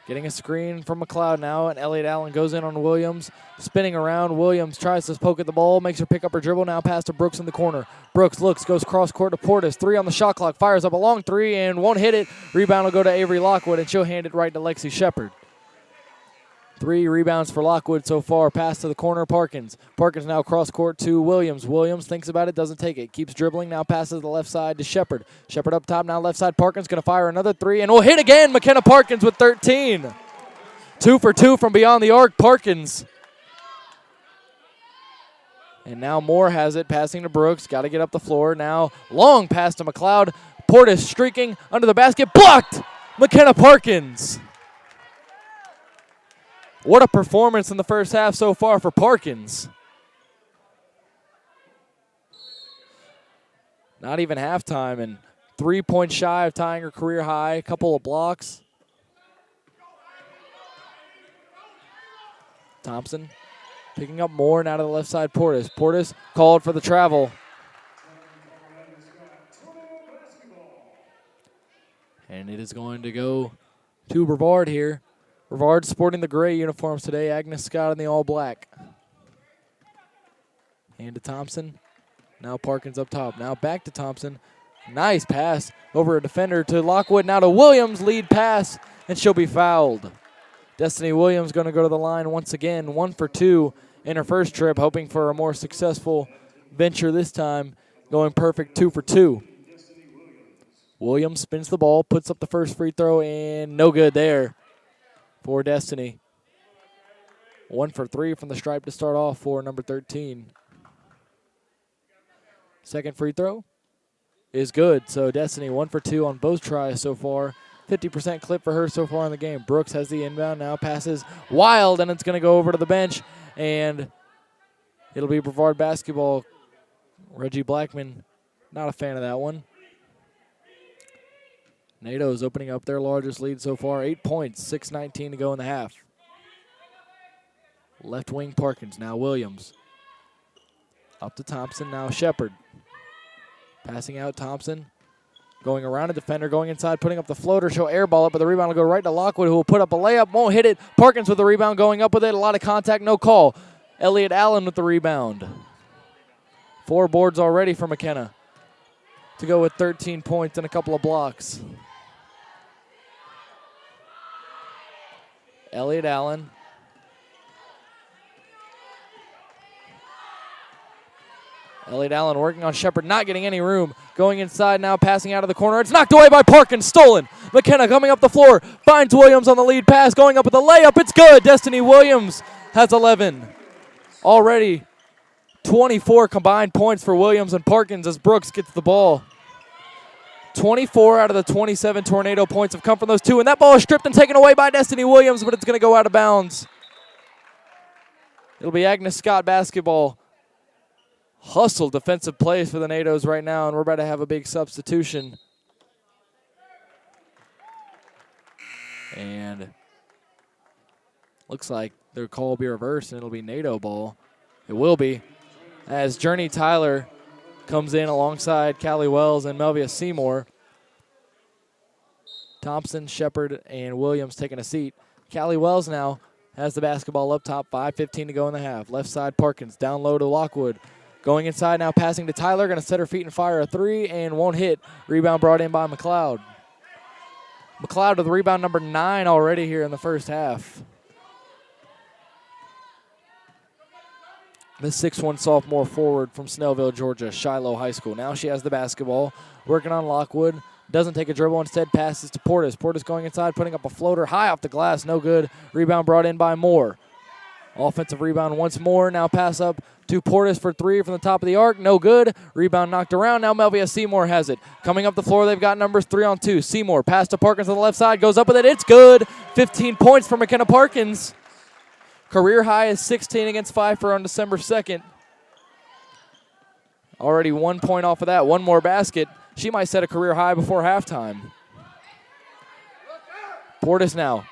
Getting a screen from McLeod now, and Elliott Allen goes in on Williams. Spinning around, Williams tries to poke at the ball, makes her pick up her dribble, now pass to Brooks in the corner. Brooks looks, goes cross court to Portis. 3 on the shot clock, fires up a long 3 and won't hit it. Rebound will go to Avery Lockwood, and she'll hand it right to Lexi Shepard. 3 rebounds for Lockwood so far. Pass to the corner, Parkins. Parkins now cross court to Williams. Williams thinks about it, doesn't take it. Keeps dribbling, now passes to the left side to Shepard. Shepard up top, now left side. Parkins going to fire another 3 and will hit again. McKenna Parkins with 13. 2 for 2 from beyond the arc, Parkins. And now Moore has it, passing to Brooks. Got to get up the floor. Now long pass to McLeod. Portis streaking under the basket. Blocked! McKenna Parkins. What a performance in the first half so far for Parkins. Not even halftime, and 3 points shy of tying her career high. A couple of blocks. Thompson picking up more now to the left side, Portis. Portis called for the travel. And it is going to go to Brevard here. Brevard sporting the gray uniforms today. Agnes Scott in the all-black. Hand to Thompson. Now Parkins up top. Now back to Thompson. Nice pass over a defender to Lockwood. Now to Williams. Lead pass, and she'll be fouled. Destiny Williams going to go to the line once again. 1 for 2 in her first trip, hoping for a more successful venture this time. Going perfect, 2 for 2. Williams spins the ball, puts up the first free throw, and no good there for Destiny. 1 for 3 from the stripe to start off for number 13. Second free throw is good. So Destiny 1 for 2 on both tries so far. 50% clip for her so far in the game. Brooks has the inbound, now passes wild, and it's going to go over to the bench, and it'll be Brevard basketball. Reggie Blackman, not a fan of that one. NATO's opening up their largest lead so far, 8 points, 6:19 to go in the half. Left wing Parkins, now Williams. Up to Thompson, now Shepard. Passing out Thompson. Going around a defender, going inside, putting up the floater. She'll airball it, but the rebound will go right to Lockwood, who will put up a layup, won't hit it. Parkins with the rebound, going up with it. A lot of contact, no call. Elliott Allen with the rebound. 4 boards already for McKenna to go with 13 points and a couple of blocks. Elliott Allen. Elliott Allen working on Shepard, not getting any room. Going inside now, passing out of the corner. It's knocked away by Parkins, stolen. McKenna coming up the floor, finds Williams on the lead pass, going up with a layup. It's good. Destiny Williams has 11. Already 24 combined points for Williams and Parkins as Brooks gets the ball. 24 out of the 27 Tornado points have come from those two, and that ball is stripped and taken away by Destiny Williams, but it's going to go out of bounds. It'll be Agnes Scott basketball. Hustle defensive plays for the NATOs right now, and we're about to have a big substitution. And looks like their call will be reversed, and it'll be NATO ball. It will be, as Journey Tyler comes in alongside Callie Wells and Melvia Seymour. Thompson, Shepard, and Williams taking a seat. Callie Wells now has the basketball up top, 5:15 to go in the half. Left side, Parkins, down low to Lockwood. Going inside now, passing to Tyler, going to set her feet and fire a 3, and won't hit. Rebound brought in by McLeod. McLeod with rebound number 9 already here in the first half. The 6'1 sophomore forward from Snellville, Georgia, Shiloh High School. Now she has the basketball, working on Lockwood. Doesn't take a dribble, instead passes to Portis. Portis going inside, putting up a floater high off the glass, no good. Rebound brought in by Moore. Offensive rebound once more. Now pass up to Portis for 3 from the top of the arc. No good. Rebound knocked around. Now Melvia Seymour has it. Coming up the floor, they've got numbers 3 on 2. Seymour pass to Parkins on the left side. Goes up with it. It's good. 15 points for McKenna Parkins. Career high is 16 against Pfeiffer on December 2nd. Already 1 point off of that. One more basket. She might set a career high before halftime. Portis now.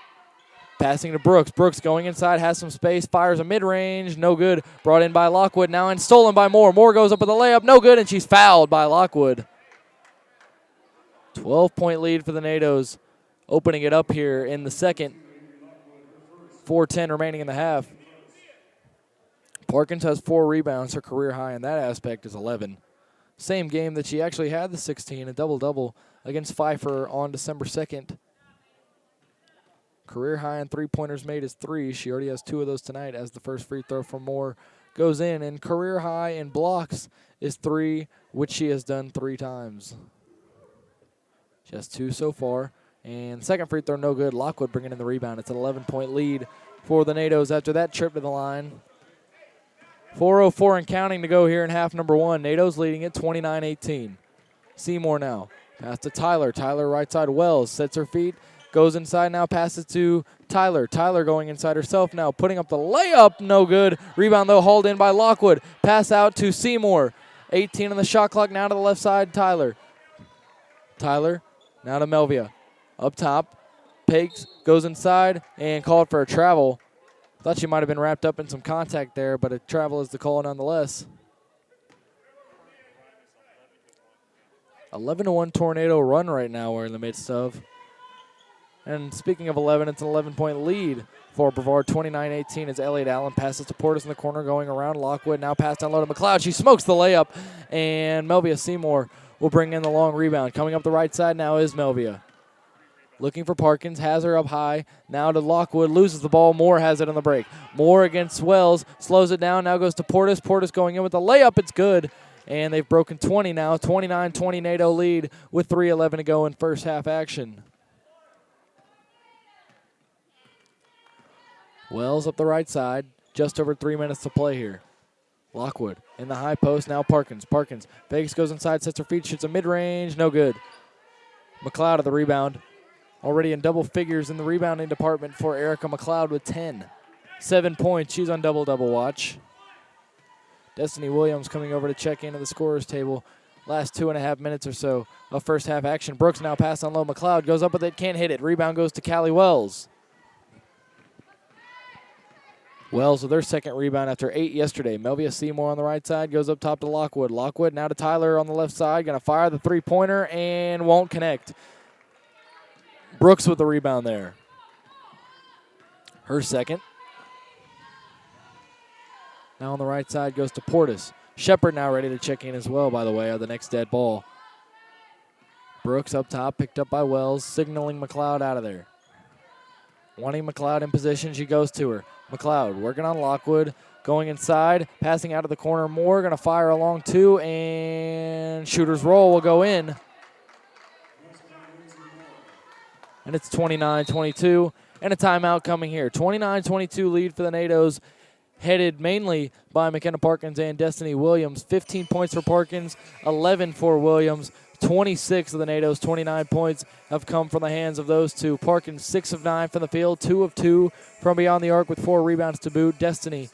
Passing to Brooks. Brooks going inside, has some space, fires a mid-range, no good. Brought in by Lockwood now and stolen by Moore. Moore goes up with a layup, no good, and she's fouled by Lockwood. 12-point lead for the NATOs, opening it up here in the second. 4:10 remaining in the half. Parkins has 4 rebounds. Her career high in that aspect is 11. Same game that she actually had the 16, a double-double against Pfeiffer on December 2nd. Career high in three-pointers made is 3. She already has 2 of those tonight as the first free throw from Moore goes in. And career high in blocks is 3, which she has done 3 times. She has 2 so far. And second free throw, no good. Lockwood bringing in the rebound. It's an 11-point lead for the NATOs after that trip to the line. 4:04 and counting to go here in half number 1. NATOs leading it 29-18. Seymour now. Pass to Tyler. Tyler right side. Wells sets her feet. Goes inside now, passes to Tyler. Tyler going inside herself now, putting up the layup, no good. Rebound, though, hauled in by Lockwood. Pass out to Seymour. 18 on the shot clock, now to the left side, Tyler. Tyler, now to Melvia. Up top, Pakes goes inside and called for a travel. Thought she might have been wrapped up in some contact there, but a travel is the call nonetheless. 11-1 Tornado run right now we're in the midst of. And speaking of 11, it's an 11-point lead for Brevard, 29-18 as Elliott Allen passes to Portis in the corner, going around Lockwood. Now pass down low to McLeod. She smokes the layup, and Melvia Seymour will bring in the long rebound. Coming up the right side now is Melvia. Looking for Parkins, has her up high. Now to Lockwood, loses the ball. Moore has it on the break. Moore against Wells, slows it down, now goes to Portis. Portis going in with the layup, it's good. And they've broken 20 now, 29-20 NATO lead with 3:11 to go in first half action. Wells up the right side, just over 3 minutes to play here. Lockwood in the high post, now Parkins. Parkins, Vegas goes inside, sets her feet, shoots a mid-range, no good. McLeod of the rebound. Already in double figures in the rebounding department for Erica McLeod with 10. 7 points, she's on double-double watch. Destiny Williams coming over to check into the scorer's table. Last 2.5 minutes or so of first half action. Brooks now pass on low. McLeod goes up with it, can't hit it. Rebound goes to Callie Wells. Wells with their second rebound after 8 yesterday. Melvia Seymour on the right side goes up top to Lockwood. Lockwood now to Tyler on the left side. Going to fire the three-pointer and won't connect. Brooks with the rebound there. Her second. Now on the right side goes to Portis. Shepard now ready to check in as well, by the way, on the next dead ball. Brooks up top, picked up by Wells, signaling McLeod out of there. Wanting McLeod in position, she goes to her. McLeod working on Lockwood, going inside, passing out of the corner more, going to fire along two, and shooter's roll will go in. And it's 29-22, and a timeout coming here. 29-22 lead for the NATOs, headed mainly by McKenna Parkins and Destiny Williams. 15 points for Parkins, 11 for Williams. 26 of the NATOs, 29 points have come from the hands of those two. Parkins 6 of 9 from the field, 2 of 2 from beyond the arc with 4 rebounds to boot. Destiny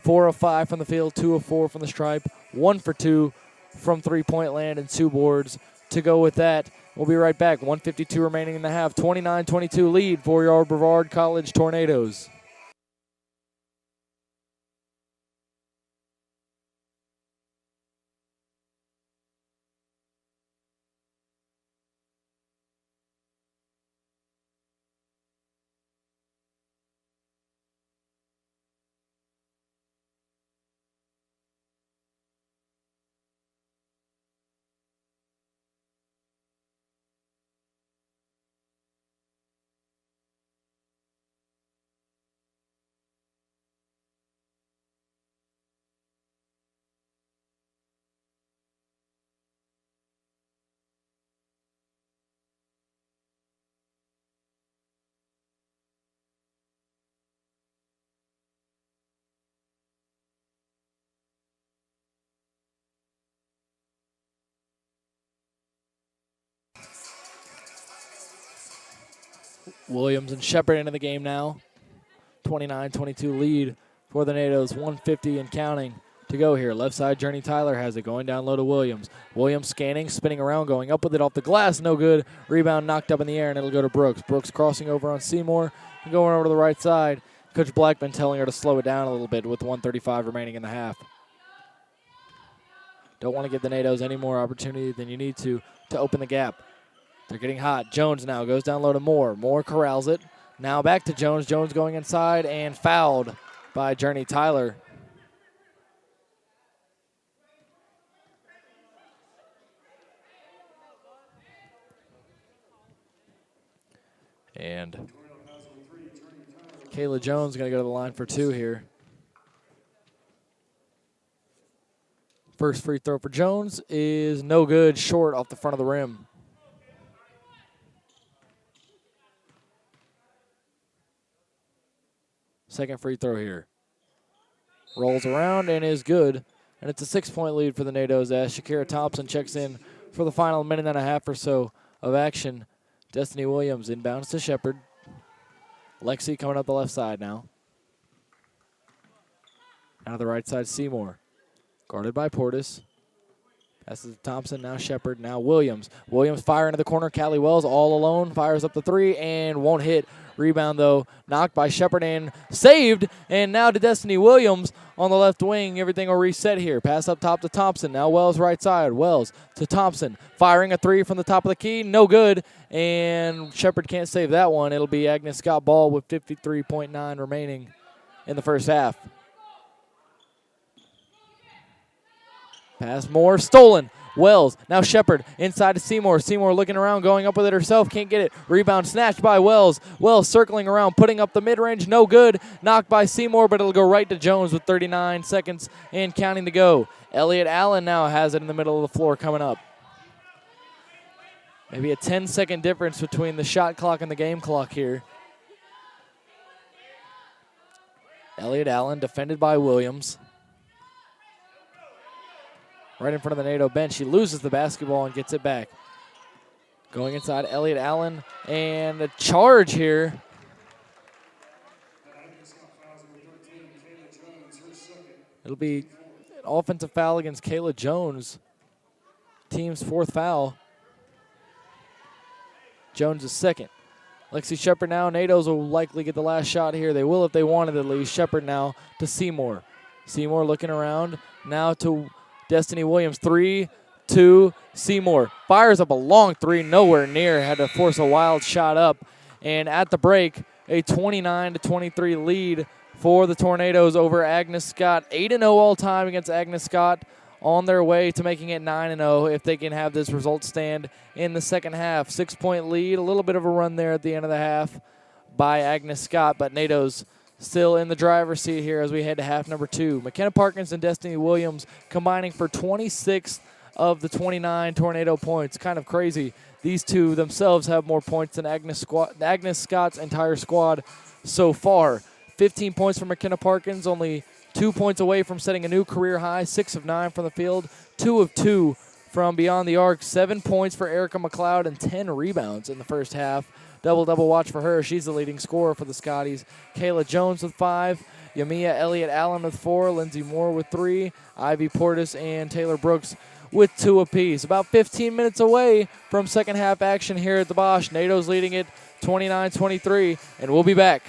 4 of 5 from the field, 2 of 4 from the stripe, 1 for 2 from three-point land, and 2 boards to go with that. We'll be right back. 1:52 remaining in the half. 29-22 lead for your Brevard College Tornadoes. Williams and Shepard into the game now. 29-22 lead for the NATOs. 150 and counting to go here. Left side, Journey Tyler has it. Going down low to Williams. Williams scanning, spinning around, going up with it off the glass. No good. Rebound knocked up in the air, and it'll go to Brooks. Brooks crossing over on Seymour and going over to the right side. Coach Blackman telling her to slow it down a little bit with 1:35 remaining in the half. Don't want to give the NATOs any more opportunity than you need to open the gap. They're getting hot. Jones now goes down low to Moore. Moore corrals it. Now back to Jones. Jones going inside and fouled by Journey Tyler. And Kayla Jones going to go to the line for 2 here. First free throw for Jones is no good, short off the front of the rim. Second free throw here. Rolls around and is good. And it's a 6-point lead for the NATOs as Shakira Thompson checks in for the final minute and a half or so of action. Destiny Williams inbounds to Shepard. Lexi coming up the left side now. Out of the right side, Seymour. Guarded by Portis. Passes to Thompson, now Shepard, now Williams. Williams fire into the corner. Callie Wells all alone. Fires up the 3 and won't hit. Rebound, though, knocked by Shepard and saved. And now to Destiny Williams on the left wing. Everything will reset here. Pass up top to Thompson. Now Wells right side. Wells to Thompson. Firing a 3 from the top of the key. No good. And Shepard can't save that one. It'll be Agnes Scott ball with 53.9 remaining in the first half. Pass Moore, stolen. Wells, now Shepard, inside to Seymour. Seymour looking around, going up with it herself, can't get it. Rebound snatched by Wells. Wells circling around, putting up the mid-range, no good. Knocked by Seymour, but it'll go right to Jones with 39 seconds and counting to go. Elliott Allen now has it in the middle of the floor coming up. Maybe a 10-second difference between the shot clock and the game clock here. Elliott Allen defended by Williams. Right in front of the NATO bench. She loses the basketball and gets it back. Going inside, Elliott Allen, and a charge here. It'll be an offensive foul against Kayla Jones. Team's 4th foul. Jones is second. Lexi Shepard now. NATOs will likely get the last shot here. They will if they wanted at least. Shepard now to Seymour. Seymour looking around. Now to Destiny Williams. 3, 2, Seymour. Fires up a long three, nowhere near. Had to force a wild shot up. And at the break, a 29-23 lead for the Tornadoes over Agnes Scott. 8-0 all time against Agnes Scott, on their way to making it 9-0 if they can have this result stand in the second half. 6-point lead, a little bit of a run there at the end of the half by Agnes Scott, but NATO's still in the driver's seat here as we head to half number 2. McKenna Parkins and Destiny Williams combining for 26 of the 29 Tornado points. Kind of crazy. These two themselves have more points than Agnes Scott's entire squad so far. 15 points for McKenna Parkins, only 2 points away from setting a new career high. 6 of 9 from the field, 2 of 2 from beyond the arc. 7 points for Erica McLeod and 10 rebounds in the first half. Double-double watch for her. She's the leading scorer for the Scotties. Kayla Jones with 5. Yamiya Elliott Allen with 4. Lindsey Moore with 3. Ivy Portis and Taylor Brooks with 2 apiece. About 15 minutes away from second half action here at the Bosch. NATO's leading it 29-23, and we'll be back.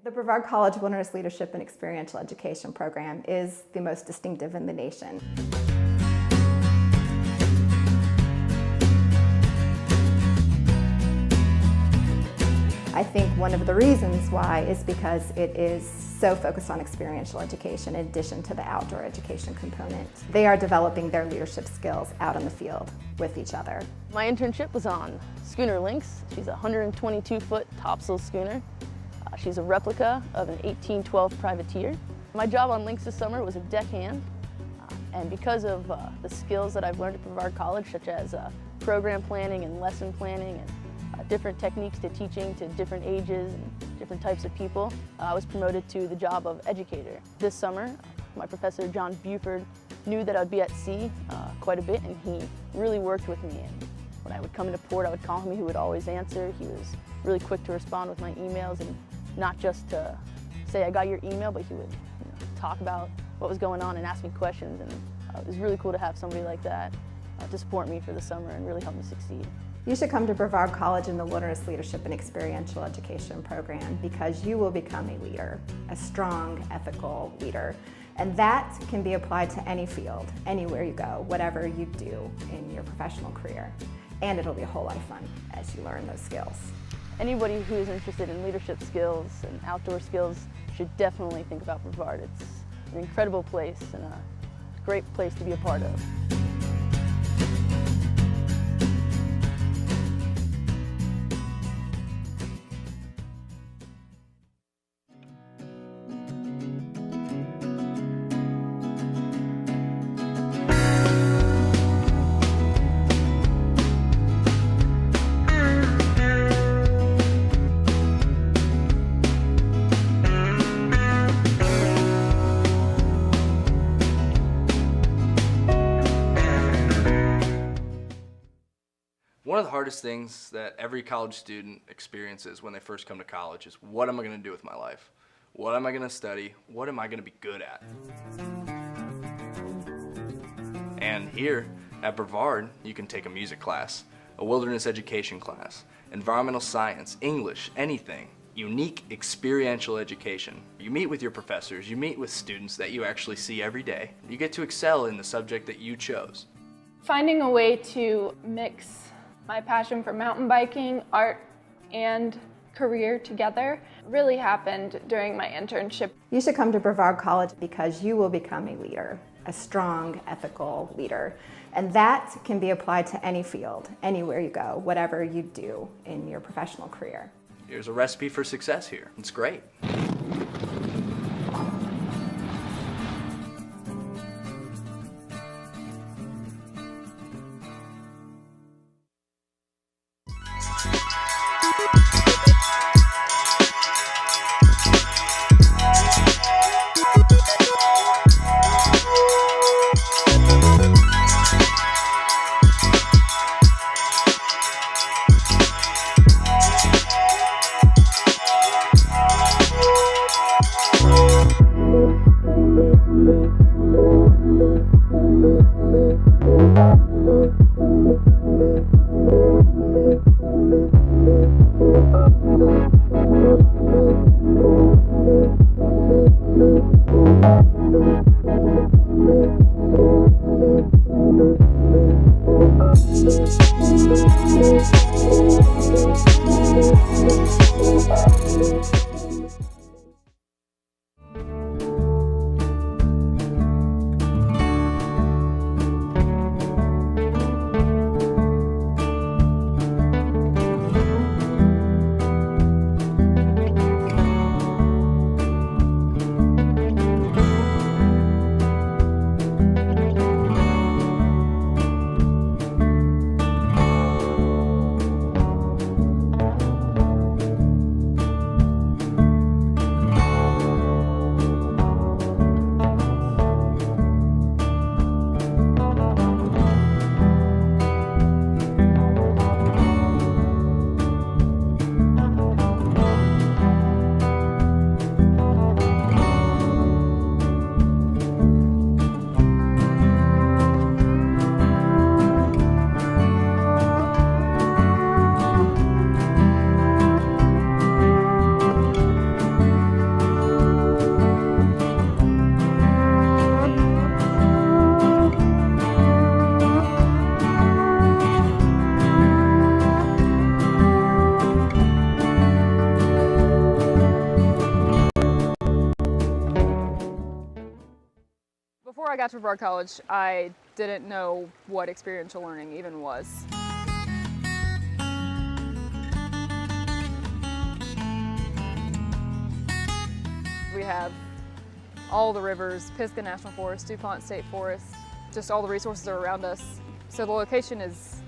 The Brevard College Wilderness Leadership and Experiential Education program is the most distinctive in the nation. I think one of the reasons why is because it is so focused on experiential education in addition to the outdoor education component. They are developing their leadership skills out in the field with each other. My internship was on Schooner Lynx. She's a 122-foot topsail schooner. She's a replica of an 1812 privateer. My job on Lynx this summer was a deckhand, and because of the skills that I've learned at Brevard College, such as program planning and lesson planning and different techniques to teaching to different ages and different types of people, I was promoted to the job of educator. This summer, my professor, John Buford, knew that I'd be at sea quite a bit, and he really worked with me. And when I would come into port, I would call him. He would always answer. He was really quick to respond with my emails, and not just to say I got your email, but he would talk about what was going on and ask me questions. And it was really cool to have somebody like that to support me for the summer and really help me succeed. You should come to Brevard College in the Wilderness Leadership and Experiential Education program because you will become a leader, a strong, ethical leader. And that can be applied to any field, anywhere you go, whatever you do in your professional career. And it'll be a whole lot of fun as you learn those skills. Anybody who is interested in leadership skills and outdoor skills should definitely think about Brevard. It's an incredible place and a great place to be a part of. One of the hardest things that every college student experiences when they first come to college is, what am I going to do with my life? What am I going to study? What am I going to be good at? And here at Brevard, you can take a music class, a wilderness education class, environmental science, English, anything. Unique experiential education. You meet with your professors, you meet with students that you actually see every day. You get to excel in the subject that you chose. Finding a way to mix my passion for mountain biking, art, and career together really happened during my internship. You should come to Brevard College because you will become a leader, a strong, ethical leader. And that can be applied to any field, anywhere you go, whatever you do in your professional career. Here's a recipe for success here. It's great. Before I got to Brevard College, I didn't know what experiential learning even was. We have all the rivers, Pisgah National Forest, DuPont State Forest, just all the resources are around us. So the location is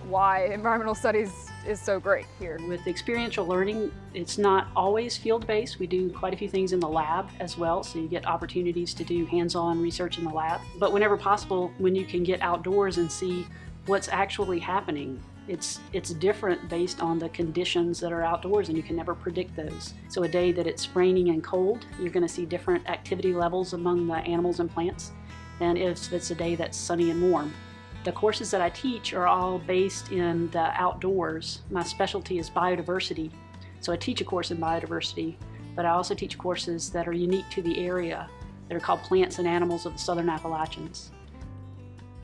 why environmental studies is so great here. With experiential learning, it's not always field-based. We do quite a few things in the lab as well, so you get opportunities to do hands-on research in the lab. But whenever possible, when you can get outdoors and see what's actually happening, it's different based on the conditions that are outdoors, and you can never predict those. So a day that it's raining and cold, you're going to see different activity levels among the animals and plants than if it's a day that's sunny and warm. The courses that I teach are all based in the outdoors. My specialty is biodiversity, so I teach a course in biodiversity, but I also teach courses that are unique to the area that are called Plants and Animals of the Southern Appalachians.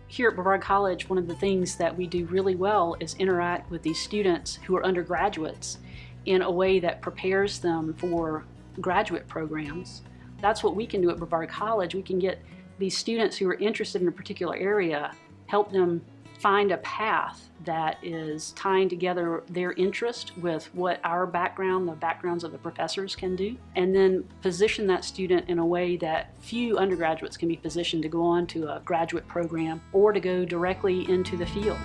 Here at Brevard College, one of the things that we do really well is interact with these students who are undergraduates in a way that prepares them for graduate programs. That's what we can do at Brevard College. We can get these students who are interested in a particular area, help them find a path that is tying together their interest with what our background, the backgrounds of the professors can do, and then position that student in a way that few undergraduates can be positioned to go on to a graduate program or to go directly into the field.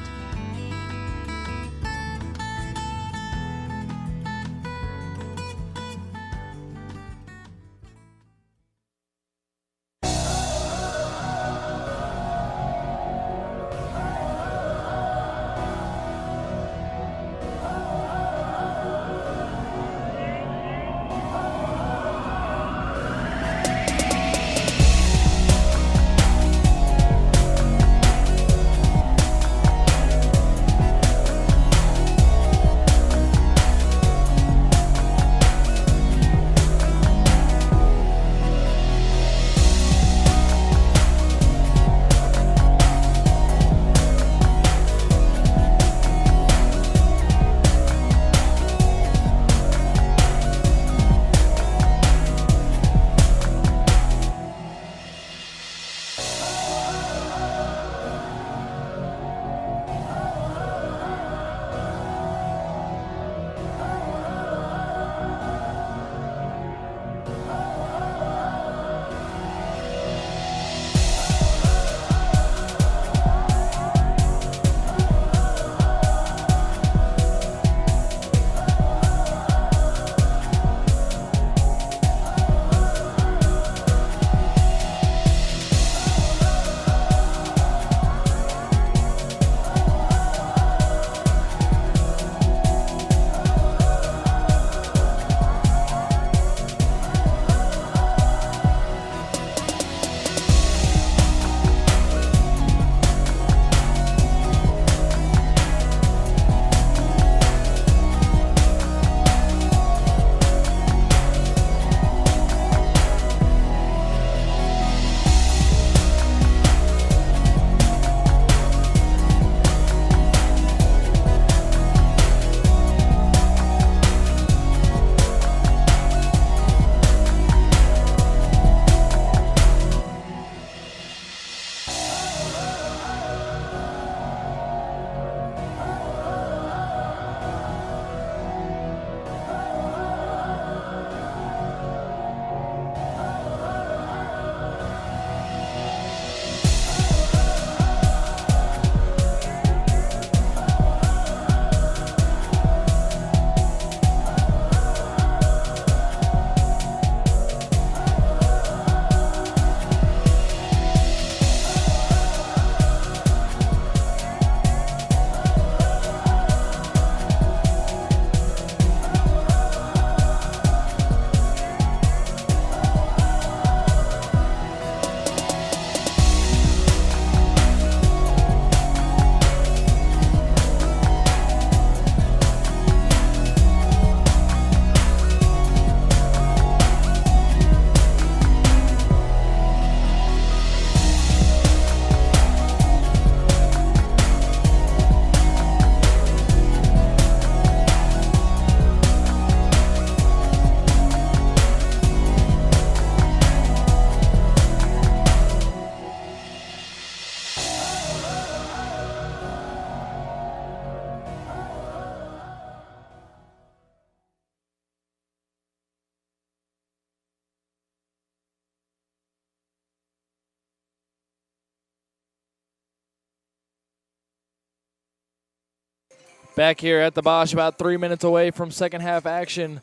Back here at the Bosch, about 3 minutes away from second half action.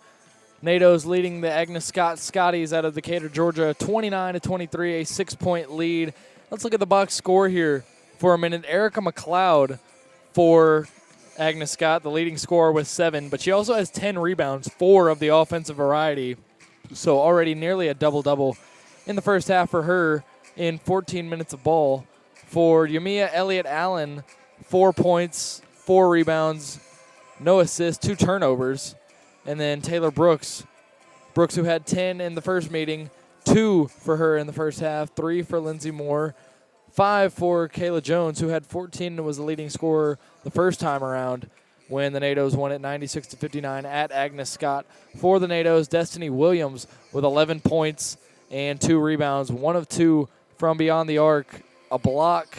NATO's leading the Agnes Scott Scotties out of Decatur, Georgia, 29-23, a 6-point lead. Let's look at the box score here for a minute. Erica McLeod for Agnes Scott, the leading scorer with 7, but she also has 10 rebounds, 4 of the offensive variety. So already nearly a double-double in the first half for her in 14 minutes of ball. For Yamia Elliott Allen, 4 points, 4 rebounds, no assists, 2 turnovers. And then Taylor Brooks, who had 10 in the first meeting, 2 for her in the first half, 3 for Lindsey Moore, 5 for Kayla Jones, who had 14 and was the leading scorer the first time around when the NATOs won it 96-59 at Agnes Scott. For the NATOs, Destiny Williams with 11 points and 2 rebounds, 1 of 2 from beyond the arc, a block,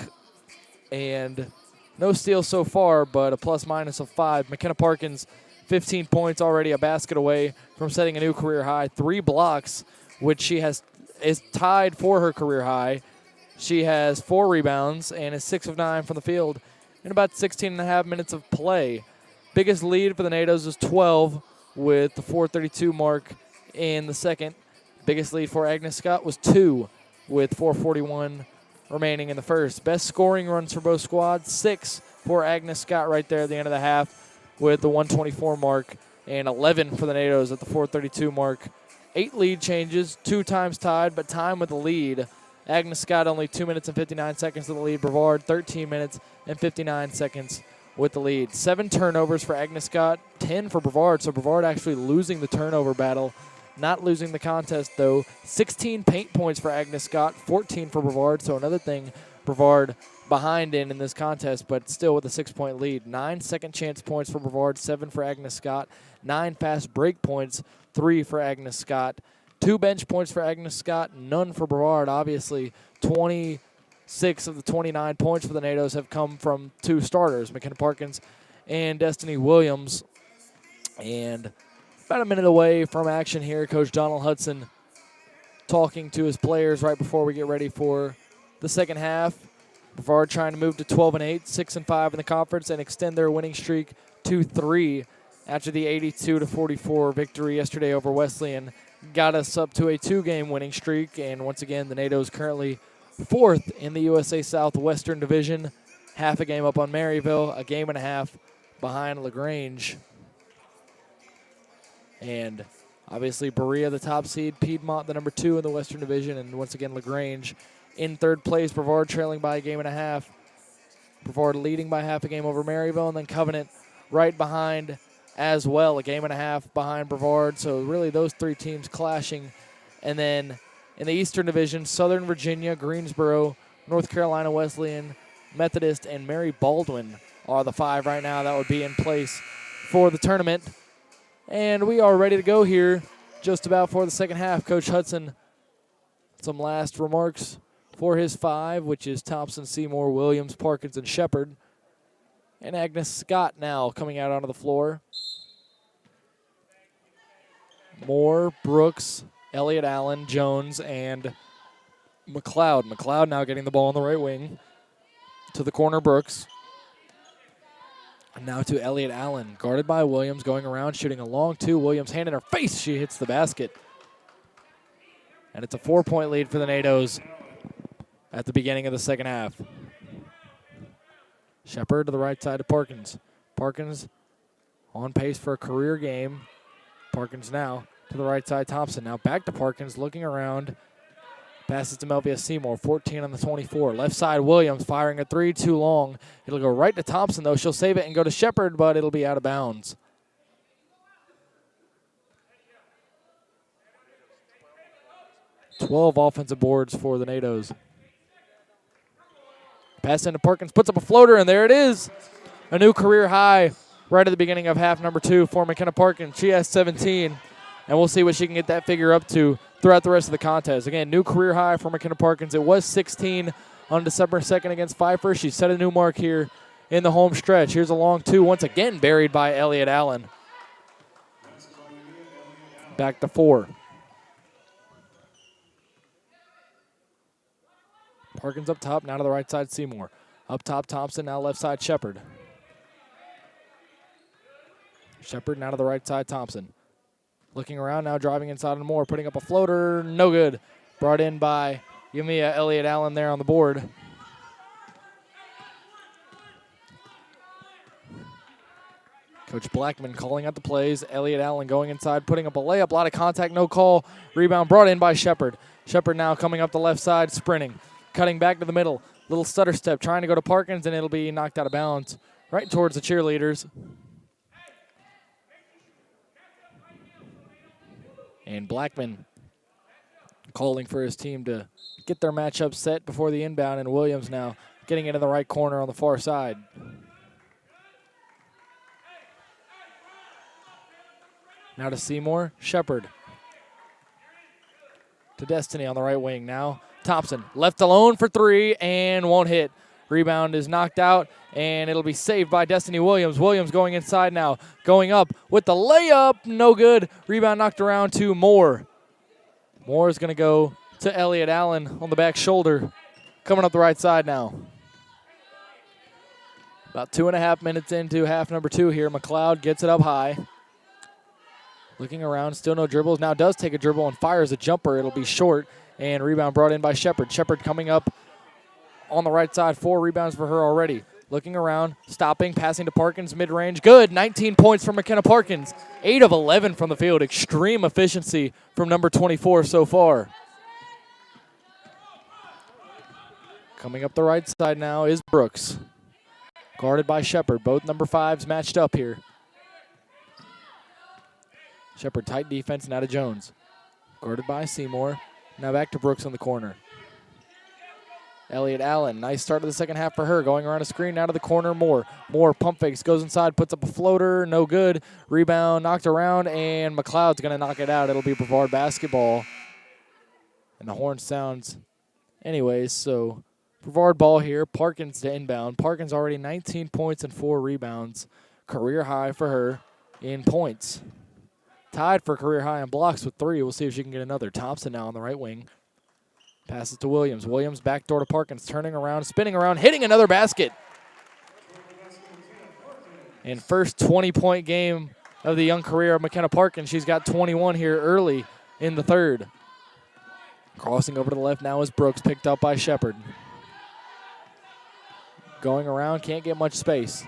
and no steals so far, but a plus-minus of 5. McKenna Parkins, 15 points already, a basket away from setting a new career high. 3 blocks, which she is tied for her career high. She has 4 rebounds and is 6 of 9 from the field in about 16 and a half minutes of play. Biggest lead for the NATOs is 12 with the 4:32 mark in the second. Biggest lead for Agnes Scott was 2 with 4:41 remaining in the first. Best scoring runs for both squads, 6 for Agnes Scott right there at the end of the half with the 124 mark, and 11 for the NATOs at the 4:32 mark. 8 lead changes, 2 times tied, but time with the lead. Agnes Scott only 2 minutes and 59 seconds to the lead. Brevard 13 minutes and 59 seconds with the lead. 7 turnovers for Agnes Scott, 10 for Brevard, so Brevard actually losing the turnover battle. Not losing the contest, though. 16 paint points for Agnes Scott, 14 for Brevard, so another thing Brevard behind in this contest, but still with a 6-point lead. 9 second chance points for Brevard, 7 for Agnes Scott. 9 fast break points, 3 for Agnes Scott. 2 bench points for Agnes Scott, none for Brevard. Obviously, 26 of the 29 points for the NATOs have come from 2 starters, McKenna Parkins and Destiny Williams. And about a minute away from action here, Coach Donald Hudson talking to his players right before we get ready for the second half. Brevard trying to move to 12-8, 6-5 in the conference, and extend their winning streak to 3 after the 82-44 victory yesterday over Wesleyan. Got us up to a 2-game winning streak, and once again, the NATOs currently 4th in the USA South Western Division, half a game up on Maryville, a game and a half behind LaGrange. And obviously Berea, the top seed, Piedmont, the number 2 in the Western Division, and once again LaGrange in 3rd place. Brevard trailing by a game and a half. Brevard leading by half a game over Maryville, and then Covenant right behind as well, a game and a half behind Brevard. So really those 3 teams clashing. And then in the Eastern Division, Southern Virginia, Greensboro, North Carolina Wesleyan, Methodist, and Mary Baldwin are the 5 right now that would be in place for the tournament. And we are ready to go here just about for the second half. Coach Hudson, some last remarks for his 5, which is Thompson, Seymour, Williams, Parkins, and Shepard. And Agnes Scott now coming out onto the floor. Moore, Brooks, Elliott Allen, Jones, and McLeod. McLeod now getting the ball on the right wing to the corner, Brooks. And now to Elliott Allen, guarded by Williams, going around, shooting a long 2. Williams hand in her face. She hits the basket. And it's a 4-point lead for the NATOs at the beginning of the second half. Shepard to the right side to Parkins. Parkins on pace for a career game. Parkins now to the right side. Thompson now back to Parkins, looking around. Passes to Melvia Seymour, 14 on the 24. Left side, Williams firing a 3, too long. It'll go right to Thompson, though. She'll save it and go to Shepard, but it'll be out of bounds. "12 offensive boards for the NATOs. Pass into Perkins, puts up a floater, and there it is. A new career high right at the beginning of half number 2 for McKenna Perkins. She has 17, and we'll see what she can get that figure up to throughout the rest of the contest. Again, new career high for McKenna Perkins. It was 16 on December 2nd against Pfeiffer. She set a new mark here in the home stretch. Here's a long 2, once again buried by Elliott Allen. Back to 4. Parkins up top, now to the right side, Seymour. Up top, Thompson, now left side, Shepard. Shepard now to the right side, Thompson. Looking around now, driving inside on Moore, putting up a floater, no good. Brought in by Yamiya Elliott Allen there on the board. Coach Blackman calling out the plays. Elliott Allen going inside, putting up a layup. A lot of contact, no call. Rebound brought in by Shepard. Shepard now coming up the left side, sprinting. Cutting back to the middle. Little stutter step, trying to go to Parkins, and it'll be knocked out of bounds right towards the cheerleaders. And Blackman calling for his team to get their matchup set before the inbound, and Williams now getting it in the right corner on the far side. Now to Seymour, Shepard. To Destiny on the right wing now. Thompson left alone for three and won't hit. Rebound is knocked out, and it'll be saved by Destiny Williams. Williams going inside now, going up with the layup, no good. Rebound knocked around to Moore. Moore is going to go to Elliott Allen on the back shoulder, coming up the right side now. About 2.5 minutes into half number 2 here. McLeod gets it up high. Looking around, still no dribbles. Now does take a dribble and fires a jumper. It'll be short, and rebound brought in by Shepard. Shepard coming up on the right side. 4 rebounds for her already. Looking around, stopping, passing to Parkins, mid-range. Good, 19 points from McKenna Parkins. 8 of 11 from the field. Extreme efficiency from number 24 so far. Coming up the right side now is Brooks. Guarded by Shepard. Both number 5s matched up here. Shepard, tight defense, now to Jones. Guarded by Seymour. Now back to Brooks on the corner. Elliott Allen, nice start to the second half for her. Going around a screen, now to the corner, Moore. Moore pump fakes, goes inside, puts up a floater, no good. Rebound knocked around, and McLeod's going to knock it out. It'll be Brevard basketball. And the horn sounds anyways, so Brevard ball here. Parkins to inbound. Parkins already 19 points and 4 rebounds. Career high for her in points. Tied for career high in blocks with 3. We'll see if she can get another. Thompson now on the right wing. Passes to Williams. Williams backdoor to Parkins. Turning around, spinning around, hitting another basket. And first 20-point game of the young career of McKenna Parkins. She's got 21 here early in the third. Crossing over to the left now is Brooks, picked up by Shepard. Going around, can't get much space.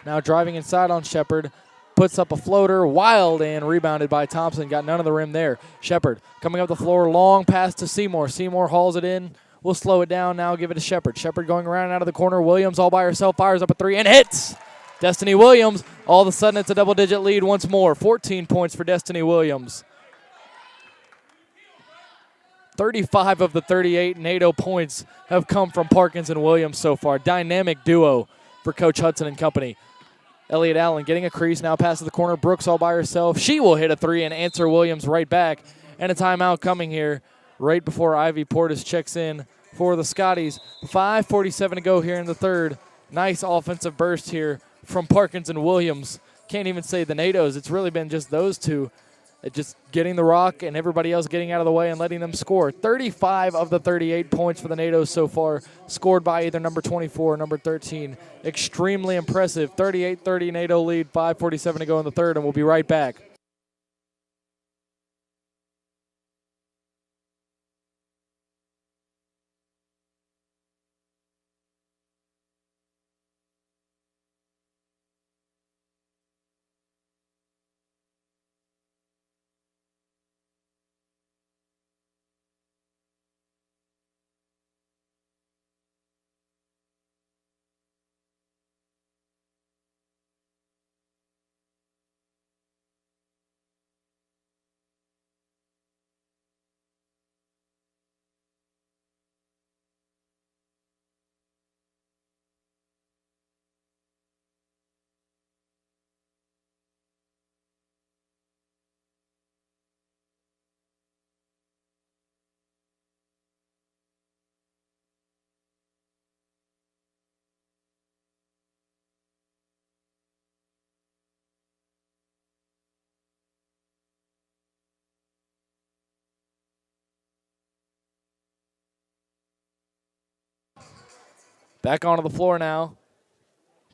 Now driving inside on Shepard. Puts up a floater, wild, and rebounded by Thompson. Got none of the rim there. Shepard coming up the floor, long pass to Seymour. Seymour hauls it in. We'll slow it down now, give it to Shepard. Shepard going around and out of the corner. Williams all by herself, fires up a 3 and hits. Destiny Williams, all of a sudden it's a double-digit lead once more. 14 points for Destiny Williams. 35 of the 38 NATO points have come from Parkins and Williams so far. Dynamic duo for Coach Hudson and company. Elliott Allen getting a crease, now passes the corner. Brooks all by herself. She will hit a 3 and answer Williams right back. And a timeout coming here right before Ivy Portis checks in for the Scotties. 5:47 to go here in the third. Nice offensive burst here from Parkins and Williams. Can't even say the NATOs. It's really been just those two. Just getting the rock and everybody else getting out of the way and letting them score. 35 of the 38 points for the NATOs so far, scored by either number 24 or number 13. Extremely impressive. 38-30 NATO lead, 5:47 to go in the third, and we'll be right back. Back onto the floor now.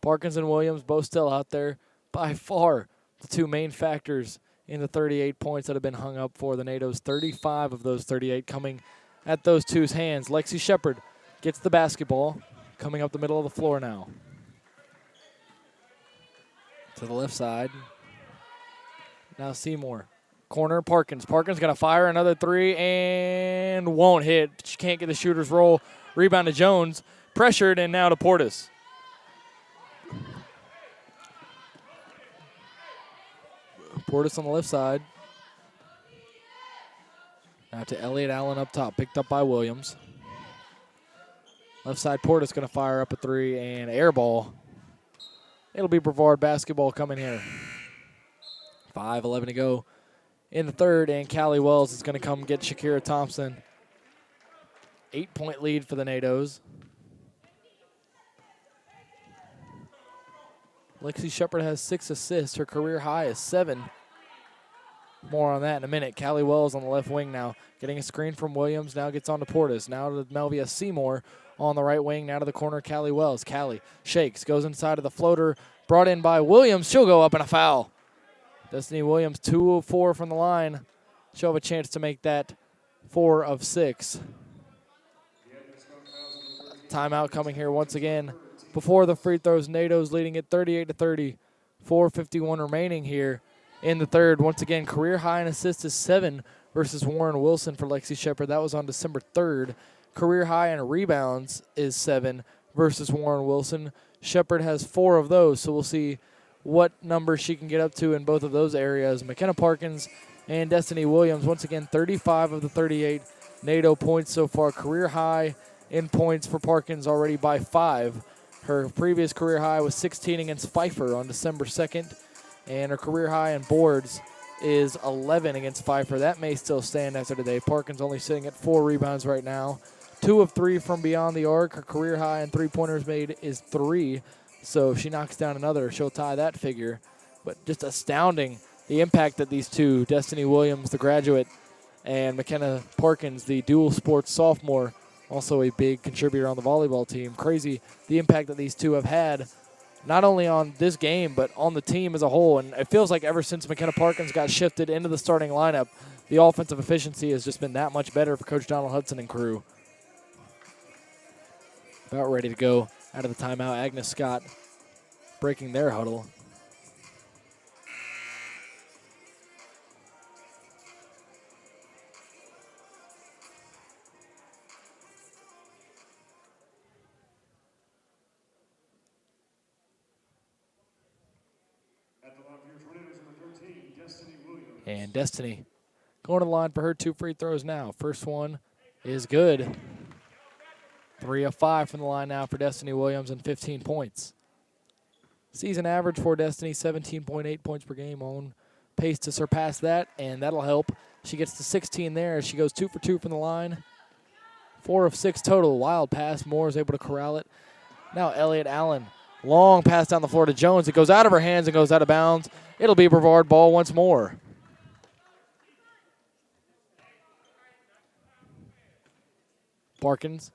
Parkins and Williams both still out there. By far, the two main factors in the 38 points that have been hung up for the NATOs. 35 of those 38 coming at those two's hands. Lexi Shepard gets the basketball, coming up the middle of the floor now. To the left side. Now Seymour. Corner, Parkins. Parkins going to fire another three and won't hit. She can't get the shooter's roll. Rebound to Jones. Pressured, and now to Portis. Portis on the left side. Now to Elliott Allen up top. Picked up by Williams. Left side, Portis going to fire up a three and air ball. It'll be Brevard basketball coming here. 5:11 to go in the third, and Callie Wells is going to come get Shakira Thompson. 8-point lead for the NATOs. Lexi Shepard has 6 assists. Her career high is 7. More on that in a minute. Callie Wells on the left wing now. Getting a screen from Williams. Now gets on to Portis. Now to Melvia Seymour on the right wing. Now to the corner, Callie Wells. Callie shakes. Goes inside of the floater. Brought in by Williams. She'll go up in a foul. Destiny Williams, 2 of 4 from the line. She'll have a chance to make that 4 of 6. Timeout coming here once again. Before the free throws, NATO's leading it 38-30. 4:51 remaining here in the third. Once again, career high in assists is 7 versus Warren Wilson for Lexi Shepard. That was on December 3rd. Career high in rebounds is 7 versus Warren Wilson. Shepard has 4 of those, so we'll see what number she can get up to in both of those areas. McKenna Parkins and Destiny Williams, once again, 35 of the 38 NATO points so far. Career high in points for Parkins already by 5. Her previous career high was 16 against Pfeiffer on December 2nd, and her career high in boards is 11 against Pfeiffer. That may still stand after today. Parkins only sitting at 4 rebounds right now. 2 of 3 from beyond the arc. Her career high in three-pointers made is 3. So if she knocks down another, she'll tie that figure. But just astounding the impact that these two, Destiny Williams, the graduate, and McKenna Parkins, the dual sports sophomore, also a big contributor on the volleyball team. Crazy the impact that these two have had, not only on this game, but on the team as a whole. And it feels like ever since McKenna Parkins got shifted into the starting lineup, the offensive efficiency has just been that much better for Coach Donald Hudson and crew. About ready to go out of the timeout. Agnes Scott breaking their huddle. At the line for your tornadoes, number 13, Destiny Williams. And Destiny going to the line for her 2 free throws now. First one is good. 3 of 5 from the line now for Destiny Williams and 15 points. Season average for Destiny, 17.8 points per game, on pace to surpass that, and that'll help. She gets to 16 there. She goes 2 for 2 from the line. 4 of 6 total. Wild pass. Moore is able to corral it. Now Elliott Allen. Long pass down the floor to Jones. It goes out of her hands and goes out of bounds. It'll be Brevard ball once more. Parkins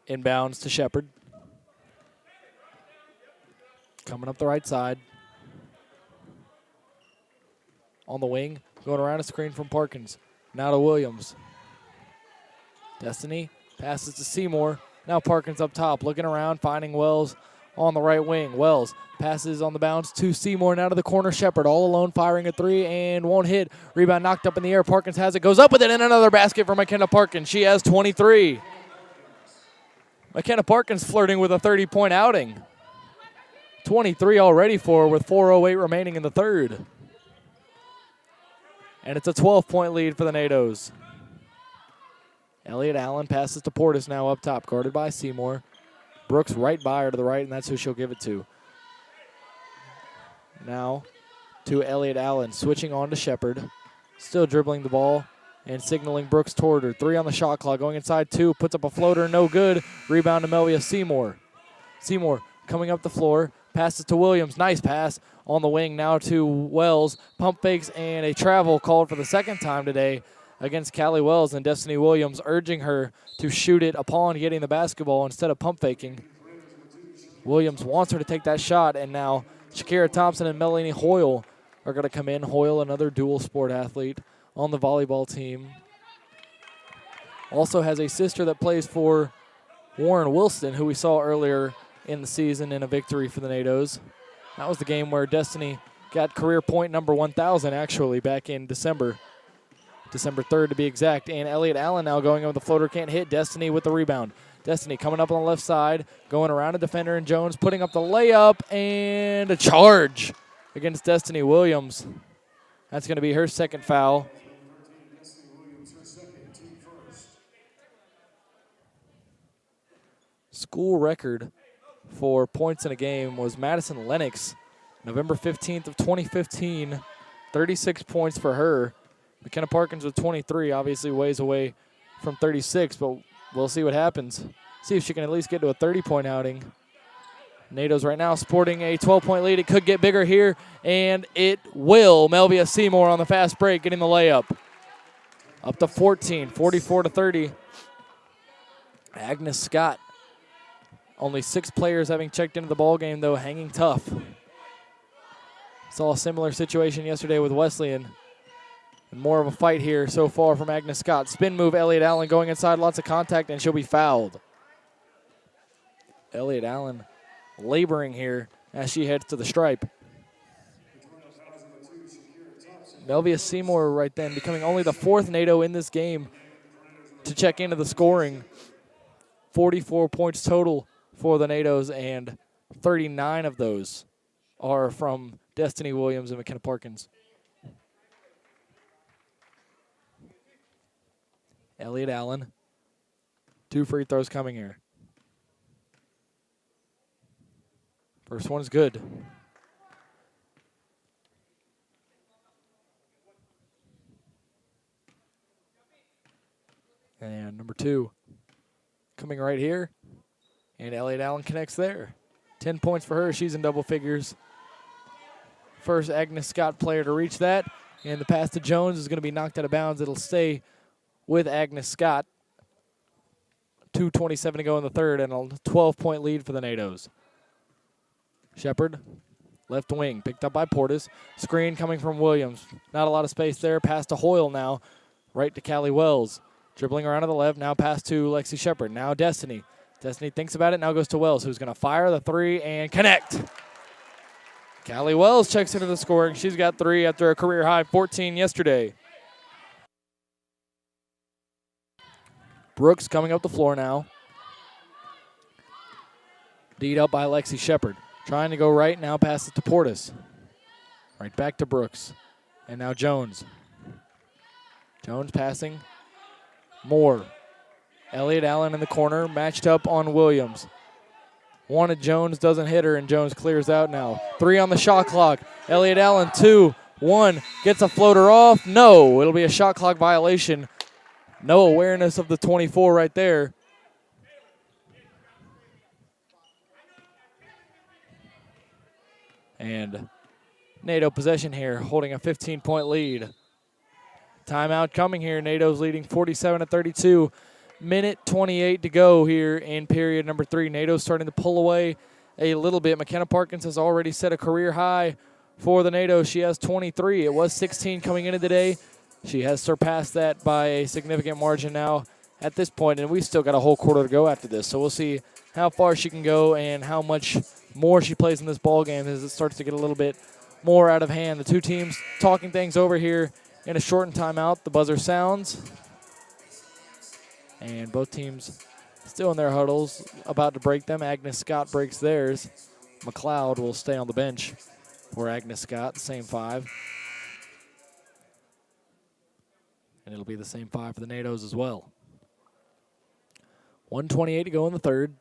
inbounds to Shepard. Coming up the right side. On the wing, going around a screen from Parkins. Now to Williams. Destiny passes to Seymour. Now Parkins up top, looking around, finding Wells on the right wing. Wells passes on the bounce to Seymour. Now to the corner, Shepard all alone, firing a 3 and won't hit. Rebound knocked up in the air. Parkins has it, goes up with it, and another basket for McKenna Parkins. She has 23. McKenna Parkins flirting with a 30-point outing. 23 already for her with 4:08 remaining in the third. And it's a 12-point lead for the NATOs. Elliott Allen passes to Portis now up top, guarded by Seymour. Brooks right by her to the right, and that's who she'll give it to. Now to Elliott Allen, switching on to Shepard. Still dribbling the ball and signaling Brooks toward her. 3 on the shot clock, going inside 2, puts up a floater, no good. Rebound to Melvia Seymour. Seymour coming up the floor, passes to Williams. Nice pass on the wing now to Wells. Pump fakes and a travel called for the second time today against Callie Wells, and Destiny Williams urging her to shoot it upon getting the basketball instead of pump faking. Williams wants her to take that shot, and now Shakira Thompson and Melanie Hoyle are going to come in. Hoyle, another dual sport athlete on the volleyball team. Also has a sister that plays for Warren Wilson, who we saw earlier in the season in a victory for the NATOs. That was the game where Destiny got career point number 1,000, actually, back in December 3rd to be exact. And Elliott Allen now going on the floater, can't hit. Destiny with the rebound. Destiny coming up on the left side, going around a defender and Jones, putting up the layup and a charge against Destiny Williams. That's going to be her second foul. School record for points in a game was Madison Lennox, November 15th of 2015, 36 points for her. McKenna Parkins with 23, obviously ways away from 36, but we'll see what happens. See if she can at least get to a 30-point outing. NATO's right now sporting a 12-point lead. It could get bigger here, and it will. Melvia Seymour on the fast break getting the layup. Up to 14, 44-30. Agnes Scott, only 6 players having checked into the ball game, though, hanging tough. Saw a similar situation yesterday with Wesleyan. And more of a fight here so far from Agnes Scott. Spin move, Elliott Allen going inside, lots of contact, and she'll be fouled. Elliott Allen laboring here as she heads to the stripe. Melvia Seymour right then becoming only the 4th NATO in this game to check into the scoring. 44 points total for the NATOs, and 39 of those are from Destiny Williams and McKenna Parkins. Elliott Allen, 2 free throws coming here. First one's good. And number 2 coming right here. And Elliott Allen connects there. 10 points for her. She's in double figures. First Agnes Scott player to reach that. And the pass to Jones is going to be knocked out of bounds. It'll stay with Agnes Scott. 2:27 to go in the third, and a 12-point lead for the NATOs. Shepard, left wing, picked up by Portis. Screen coming from Williams. Not a lot of space there. Pass to Hoyle now. Right to Callie Wells. Dribbling around to the left. Now pass to Lexi Shepard. Now Destiny. Destiny thinks about it. Now goes to Wells, who's going to fire the 3 and connect. Callie Wells checks into the scoring. She's got 3 after a career-high 14 yesterday. Brooks coming up the floor now. D'd up by Lexi Shepard. Trying to go right, now pass it to Portis. Right back to Brooks. And now Jones. Jones passing. Moore. Elliott Allen in the corner, matched up on Williams. Wanted Jones, doesn't hit her, and Jones clears out now. 3 on the shot clock. Elliott Allen, 2, 1, gets a floater off. No, it'll be a shot clock violation. No awareness of the 24 right there. And NATO possession here, holding a 15-point lead. Timeout coming here. NATO's leading 47-32. Minute 28 to go here in period number 3. NATO's starting to pull away a little bit. McKenna Parkins has already set a career high for the NATO. She has 23. It was 16 coming into today. She has surpassed that by a significant margin now at this point, and we've still got a whole quarter to go after this. So we'll see how far she can go and how much more she plays in this ball game as it starts to get a little bit more out of hand. The two teams talking things over here in a shortened timeout. The buzzer sounds, and both teams still in their huddles, about to break them. Agnes Scott breaks theirs. McLeod will stay on the bench for Agnes Scott, the same 5. And it'll be the same 5 for the NATOs as well. 1:28 to go in the third.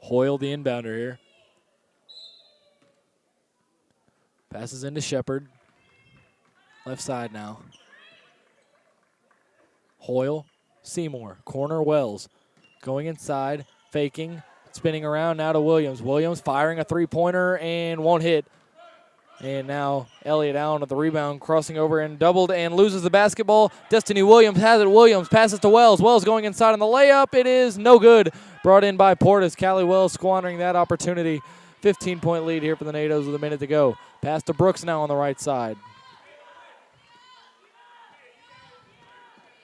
Hoyle, the inbounder here. Passes into Shepard. Left side now. Hoyle, Seymour, corner Wells. Going inside, faking, spinning around now to Williams. Williams firing a 3-pointer and won't hit. And now Elliott Allen with the rebound, crossing over and doubled and loses the basketball. Destiny Williams has it. Williams passes to Wells. Wells going inside on the layup. It is no good. Brought in by Portis. Callie Wells squandering that opportunity. 15-point lead here for the NATOs with a minute to go. Pass to Brooks now on the right side.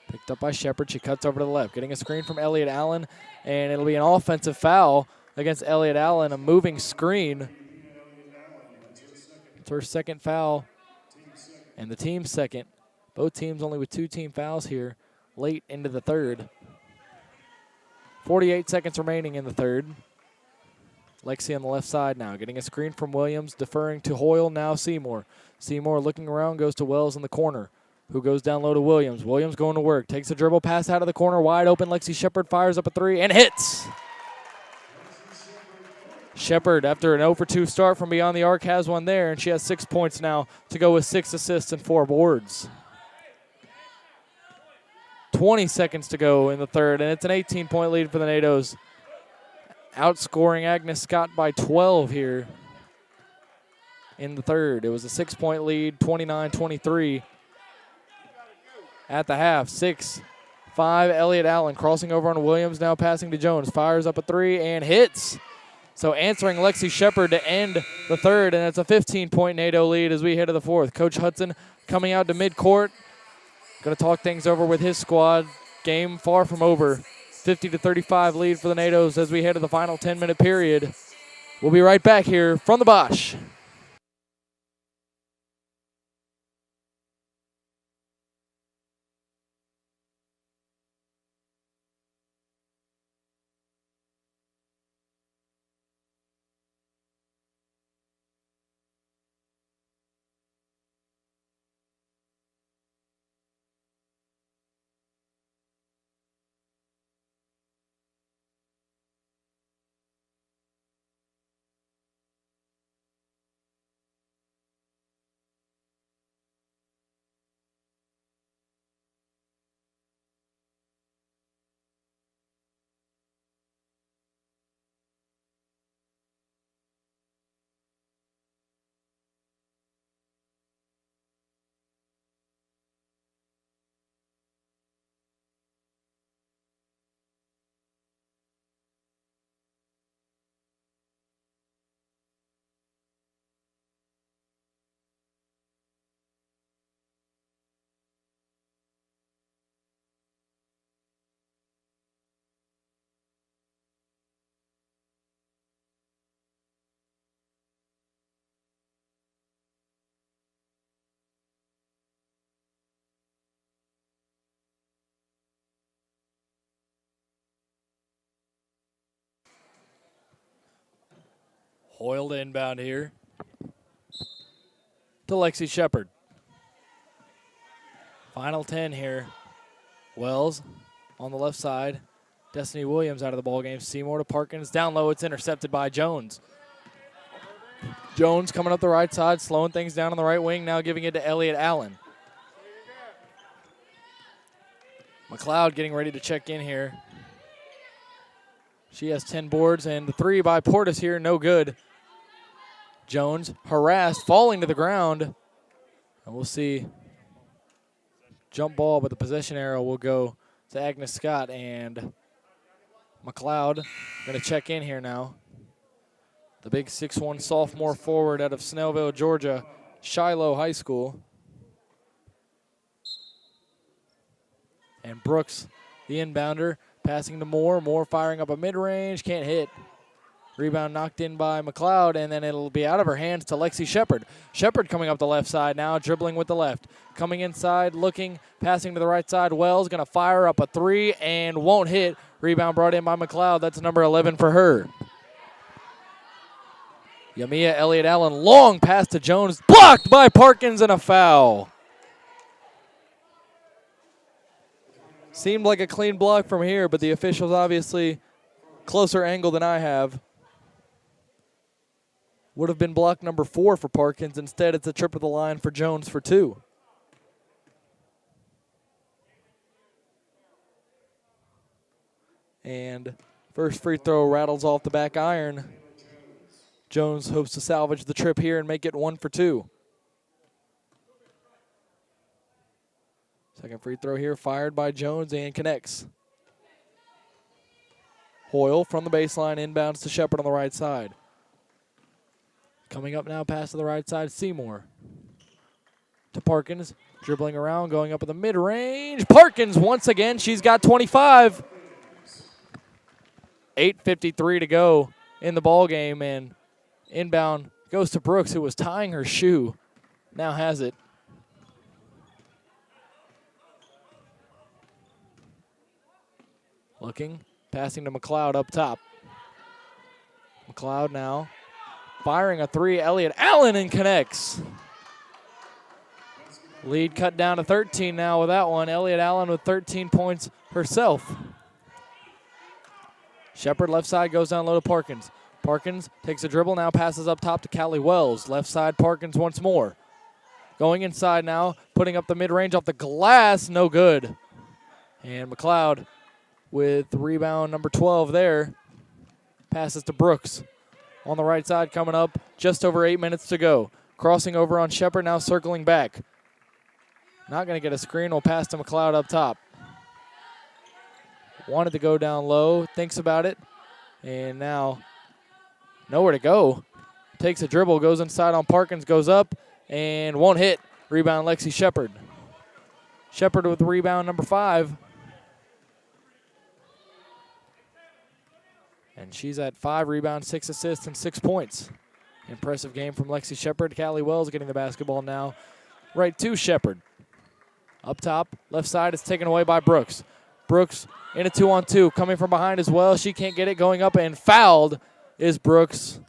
Picked up by Shepard. She cuts over to the left. Getting a screen from Elliott Allen, and it'll be an offensive foul against Elliott Allen, a moving screen. It's her second foul, and the team's second. Both teams only with 2 team fouls here late into the third. 48 seconds remaining in the third. Lexi on the left side now, getting a screen from Williams, deferring to Hoyle, now Seymour. Seymour looking around, goes to Wells in the corner, who goes down low to Williams. Williams going to work, takes a dribble pass out of the corner, wide open. Lexi Shepard fires up a 3 and hits. Shepard, after an 0-for-2 start from beyond the arc, has one there, and she has 6 points now to go with 6 assists and 4 boards. 20 seconds to go in the third, and it's an 18-point lead for the NATOs. Outscoring Agnes Scott by 12 here in the third. It was a 6-point lead, 29-23 at the half. 6-5, Elliott Allen crossing over on Williams, now passing to Jones. Fires up a 3 and hits. So answering Lexi Shepard to end the third, and it's a 15-point NATO lead as we head to the fourth. Coach Hudson coming out to midcourt. Going to talk things over with his squad. Game far from over. 50-35 lead for the NATOs as we head to the final 10-minute period. We'll be right back here from the Bosch. Hoyle to inbound here to Lexi Shepard. Final 10 here. Wells on the left side. Destiny Williams out of the ball game. Seymour to Parkins. Down low, it's intercepted by Jones. Jones coming up the right side, slowing things down on the right wing, now giving it to Elliott Allen. McLeod getting ready to check in here. She has 10 boards, and the 3 by Portis here, no good. Jones harassed, falling to the ground. And we'll see. Jump ball, but the possession arrow will go to Agnes Scott, and McLeod going to check in here now. The big 6'1" sophomore forward out of Snellville, Georgia, Shiloh High School. And Brooks, the inbounder, passing to Moore. Moore firing up a mid-range, can't hit. Rebound knocked in by McLeod, and then it'll be out of her hands to Lexi Shepard. Shepard coming up the left side now, dribbling with the left. Coming inside, looking, passing to the right side. Wells going to fire up a 3 and won't hit. Rebound brought in by McLeod. That's number 11 for her. Yamia Elliott Allen, long pass to Jones, blocked by Parkins, and a foul. Seemed like a clean block from here, but the officials obviously closer angle than I have. Would have been block number 4 for Parkins. Instead, it's a trip of the line for Jones for 2. And first free throw rattles off the back iron Jones hopes to salvage the trip here and make it 1 for 2. Second free throw here fired by Jones and connects. Hoyle from the baseline inbounds to Shepard on the right side. Coming up now, pass to the right side, Seymour. To Parkins, dribbling around, going up at the mid-range. Parkins once again, she's got 25. 8:53 to go in the ball game, and inbound goes to Brooks, who was tying her shoe. Now has it. Looking, passing to McLeod up top. McLeod now firing a three. Elliott Allen and connects. Lead cut down to 13 now with that one. Elliott Allen with 13 points herself. Shepard left side goes down low to Parkins. Parkins takes a dribble, now passes up top to Callie Wells. Left side Parkins once more. Going inside now, putting up the mid-range off the glass, no good. And McLeod with rebound number 12 there. Passes to Brooks. On the right side coming up, just over 8 minutes to go. Crossing over on Shepard, now circling back. Not going to get a screen, will pass to McLeod up top. Wanted to go down low, thinks about it, and now nowhere to go. Takes a dribble, goes inside on Parkins, goes up, and won't hit. Rebound Lexi Shepard. Shepard with rebound number 5. And she's at 5 rebounds, 6 assists, and 6 points. Impressive game from Lexi Shepard. Callie Wells getting the basketball now right to Shepard. Up top, left side is taken away by Brooks. Brooks in a 2-on-2, coming from behind as well. She can't get it, going up, and fouled is Brooks.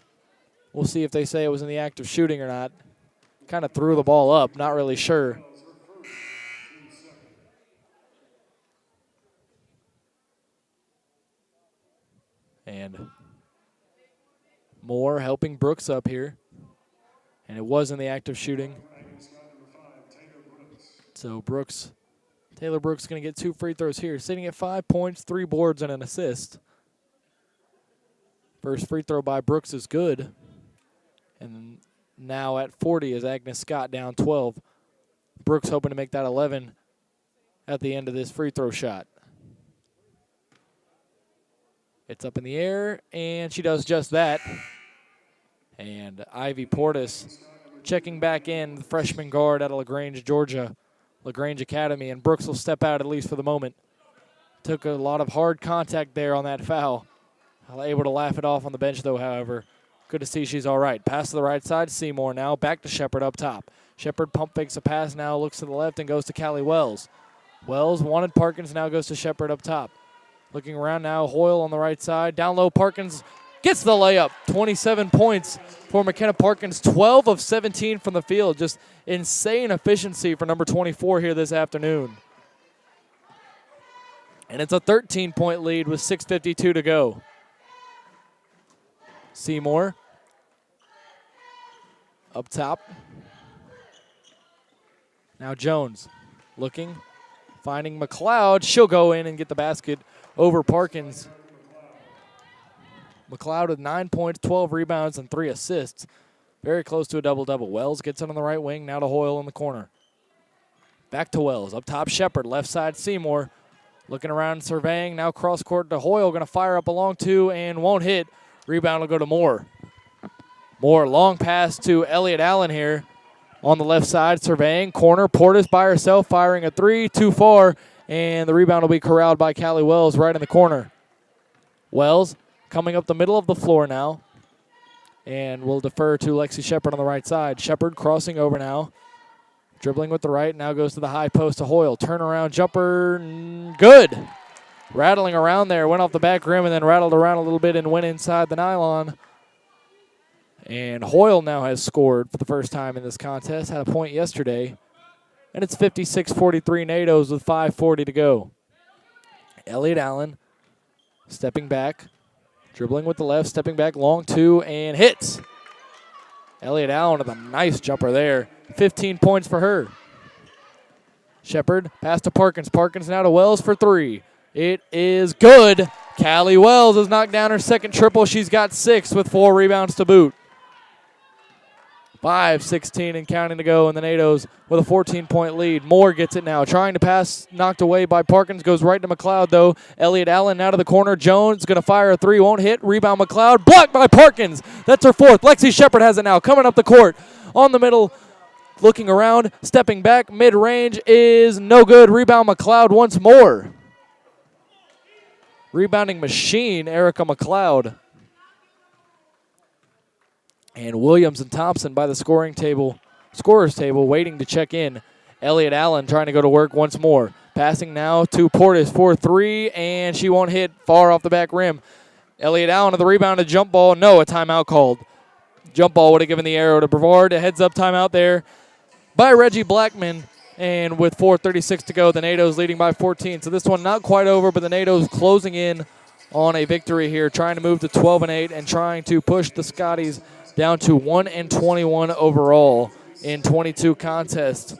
We'll see if they say it was in the act of shooting or not. Kind of threw the ball up, not really sure. And Moore helping Brooks up here. And it was in the act of shooting. So Taylor Brooks going to get 2 free throws here. Sitting at 5 points, 3 boards, and an assist. First free throw by Brooks is good. And now at 40 is Agnes Scott down 12. Brooks hoping to make that 11 at the end of this free throw shot. It's up in the air, and she does just that. And Ivy Portis checking back in, the freshman guard out of LaGrange, Georgia, LaGrange Academy, and Brooks will step out at least for the moment. Took a lot of hard contact there on that foul. Able to laugh it off on the bench, though, however. Good to see she's all right. Pass to the right side, Seymour now. Back to Shepard up top. Shepard pump fakes a pass now, looks to the left, and goes to Callie Wells. Wells wanted Parkins, now goes to Shepard up top. Looking around now, Hoyle on the right side. Down low, Parkins gets the layup. 27 points for McKenna Parkins. 12 of 17 from the field. Just insane efficiency for number 24 here this afternoon. And it's a 13-point lead with 6:52 to go. Seymour up top. Now Jones looking, finding McLeod. She'll go in and get the basket over Parkins. McLeod with 9 points, 12 rebounds, and 3 assists. Very close to a double-double. Wells gets it on the right wing, now to Hoyle in the corner. Back to Wells. Up top, Shepard. Left side, Seymour. Looking around, surveying. Now cross-court to Hoyle. Going to fire up a long 2 and won't hit. Rebound will go to Moore. Moore, long pass to Elliott Allen here on the left side, surveying. Corner, Portis by herself, firing a 3, too far. And the rebound will be corralled by Callie Wells right in the corner. Wells coming up the middle of the floor now. And we'll defer to Lexi Shepard on the right side. Shepard crossing over now. Dribbling with the right, now goes to the high post to Hoyle. Turnaround jumper, good. Rattling around there, went off the back rim and then rattled around a little bit and went inside the nylon. And Hoyle now has scored for the first time in this contest. Had a point yesterday. And it's 56-43 NATOs with 5:40 to go. Elliott Allen stepping back, dribbling with the left, stepping back, long 2, and hits. Elliott Allen with a nice jumper there. 15 points for her. Shepard, pass to Parkins. Parkins now to Wells for 3. It is good. Callie Wells has knocked down her second triple. She's got 6 with 4 rebounds to boot. 5:16 and counting to go, and the NATOs with a 14-point lead. Moore gets it now, trying to pass, knocked away by Parkins, goes right to McLeod, though. Elliott Allen out of the corner. Jones going to fire a three, won't hit. Rebound McLeod, blocked by Parkins. That's her fourth. Lexi Shepard has it now, coming up the court. On the middle, looking around, stepping back, mid-range is no good. Rebound McLeod once more. Rebounding machine, Erica McLeod. And Williams and Thompson by the scorer's table, waiting to check in. Elliott Allen trying to go to work once more. Passing now to Portis for three, and she won't hit, far off the back rim. Elliott Allen to the rebound, a jump ball. No, a timeout called. Jump ball would have given the arrow to Brevard. A heads-up timeout there by Reggie Blackman. And with 4:36 to go, the NATOs leading by 14. So this one not quite over, but the NATOs closing in on a victory here, trying to move to 12-8 and trying to push the Scotties down to 1-21 overall in 22 contests.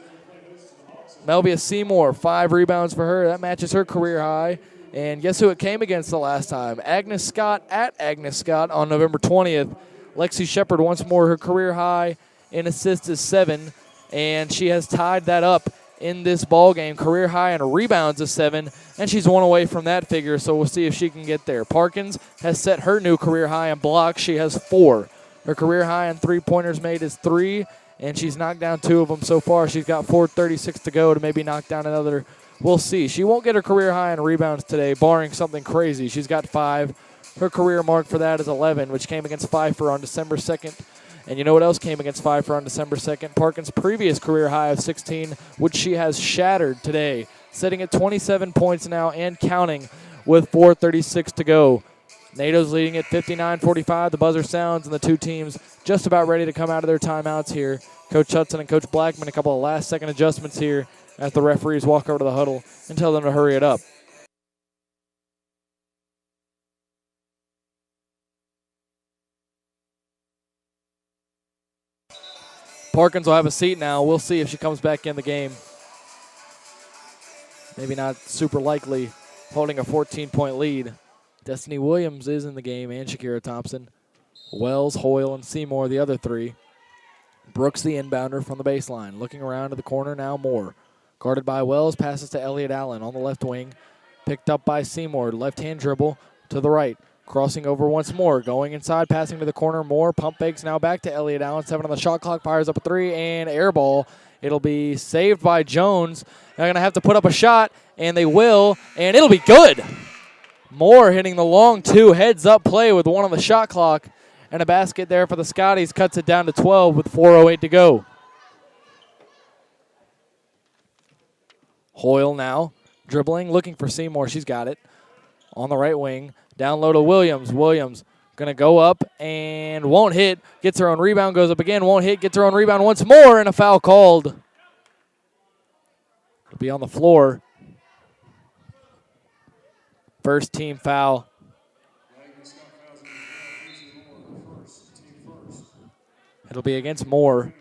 Melvia Seymour, 5 rebounds for her. That matches her career high. And guess who it came against the last time? Agnes Scott at Agnes Scott on November 20th. Lexi Shepard once more, her career high in assists is 7. And she has tied that up in this ball game. Career high in rebounds is 7. And she's 1 away from that figure, so we'll see if she can get there. Parkins has set her new career high in blocks. She has 4. Her career high in three-pointers made is 3, and she's knocked down 2 of them so far. She's got 4:36 to go to maybe knock down another. We'll see. She won't get her career high in rebounds today, barring something crazy. She's got 5. Her career mark for that is 11, which came against Pfeiffer on December 2nd. And you know what else came against Pfeiffer on December 2nd? Parkins' previous career high of 16, which she has shattered today, sitting at 27 points now and counting with 4:36 to go. NATO's leading at 59-45. The buzzer sounds, and the two teams just about ready to come out of their timeouts here. Coach Hudson and Coach Blackman, a couple of last-second adjustments here as the referees walk over to the huddle and tell them to hurry it up. Parkins will have a seat now. We'll see if she comes back in the game. Maybe not super likely, holding a 14-point lead. Destiny Williams is in the game, and Shakira Thompson. Wells, Hoyle, and Seymour, the other 3. Brooks, the inbounder from the baseline. Looking around to the corner now, Moore. Guarded by Wells, passes to Elliott Allen on the left wing. Picked up by Seymour, left-hand dribble to the right. Crossing over once more, going inside, passing to the corner. Moore, pump fakes now back to Elliott Allen. 7 on the shot clock, fires up a 3, and air ball. It'll be saved by Jones. They're going to have to put up a shot, and they will, and it'll be good. Moore hitting the long 2 heads-up play with 1 on the shot clock. And a basket there for the Scotties. Cuts it down to 12 with 4:08 to go. Hoyle now dribbling, looking for Seymour. She's got it. On the right wing. Down low to Williams. Williams going to go up and won't hit. Gets her own rebound, goes up again, won't hit. Gets her own rebound once more, and a foul called. It'll be on the floor. First team foul. It'll be against Moore.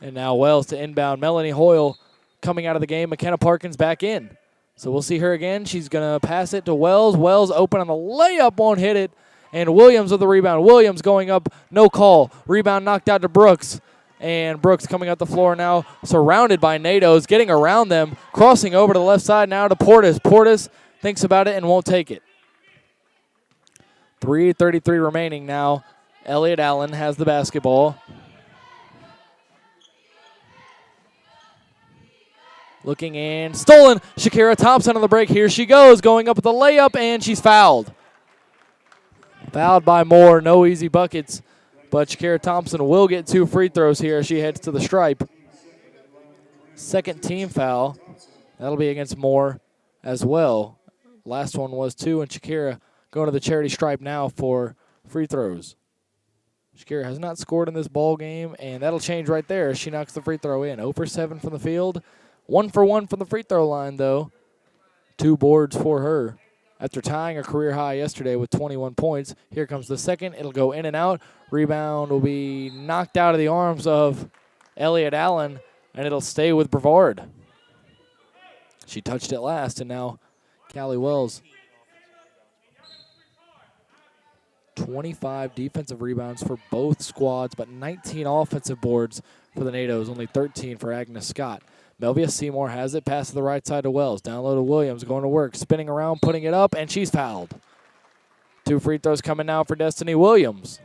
And now Wells to inbound. Melanie Hoyle coming out of the game. McKenna Parkins back in. So we'll see her again. She's going to pass it to Wells. Wells open on the layup, won't hit it. And Williams with the rebound. Williams going up, no call. Rebound knocked out to Brooks. And Brooks coming up the floor now, surrounded by NATOs, getting around them, crossing over to the left side now to Portis. Portis thinks about it and won't take it. 3:33 remaining now. Elliott Allen has the basketball. Looking and stolen. Shakira Thompson on the break. Here she goes, going up with the layup, and she's fouled. Fouled by Moore. No easy buckets. But Shakira Thompson will get 2 free throws here as she heads to the stripe. Second team foul. That'll be against Moore as well. Last one was 2, and Shakira going to the charity stripe now for free throws. Shakira has not scored in this ball game, and that'll change right there as she knocks the free throw in. 0 for 7 from the field. 1 for 1 from the free throw line, though. 2 boards for her. After tying a career high yesterday with 21 points, here comes the second. It'll go in and out. Rebound will be knocked out of the arms of Elliott Allen, and it'll stay with Brevard. She touched it last, and now Callie Wells. 25 defensive rebounds for both squads, but 19 offensive boards for the NATOs, only 13 for Agnes Scott. Melvia Seymour has it, pass to the right side to Wells. Down low to Williams, going to work, spinning around, putting it up, and she's fouled. 2 free throws coming now for Destiny Williams.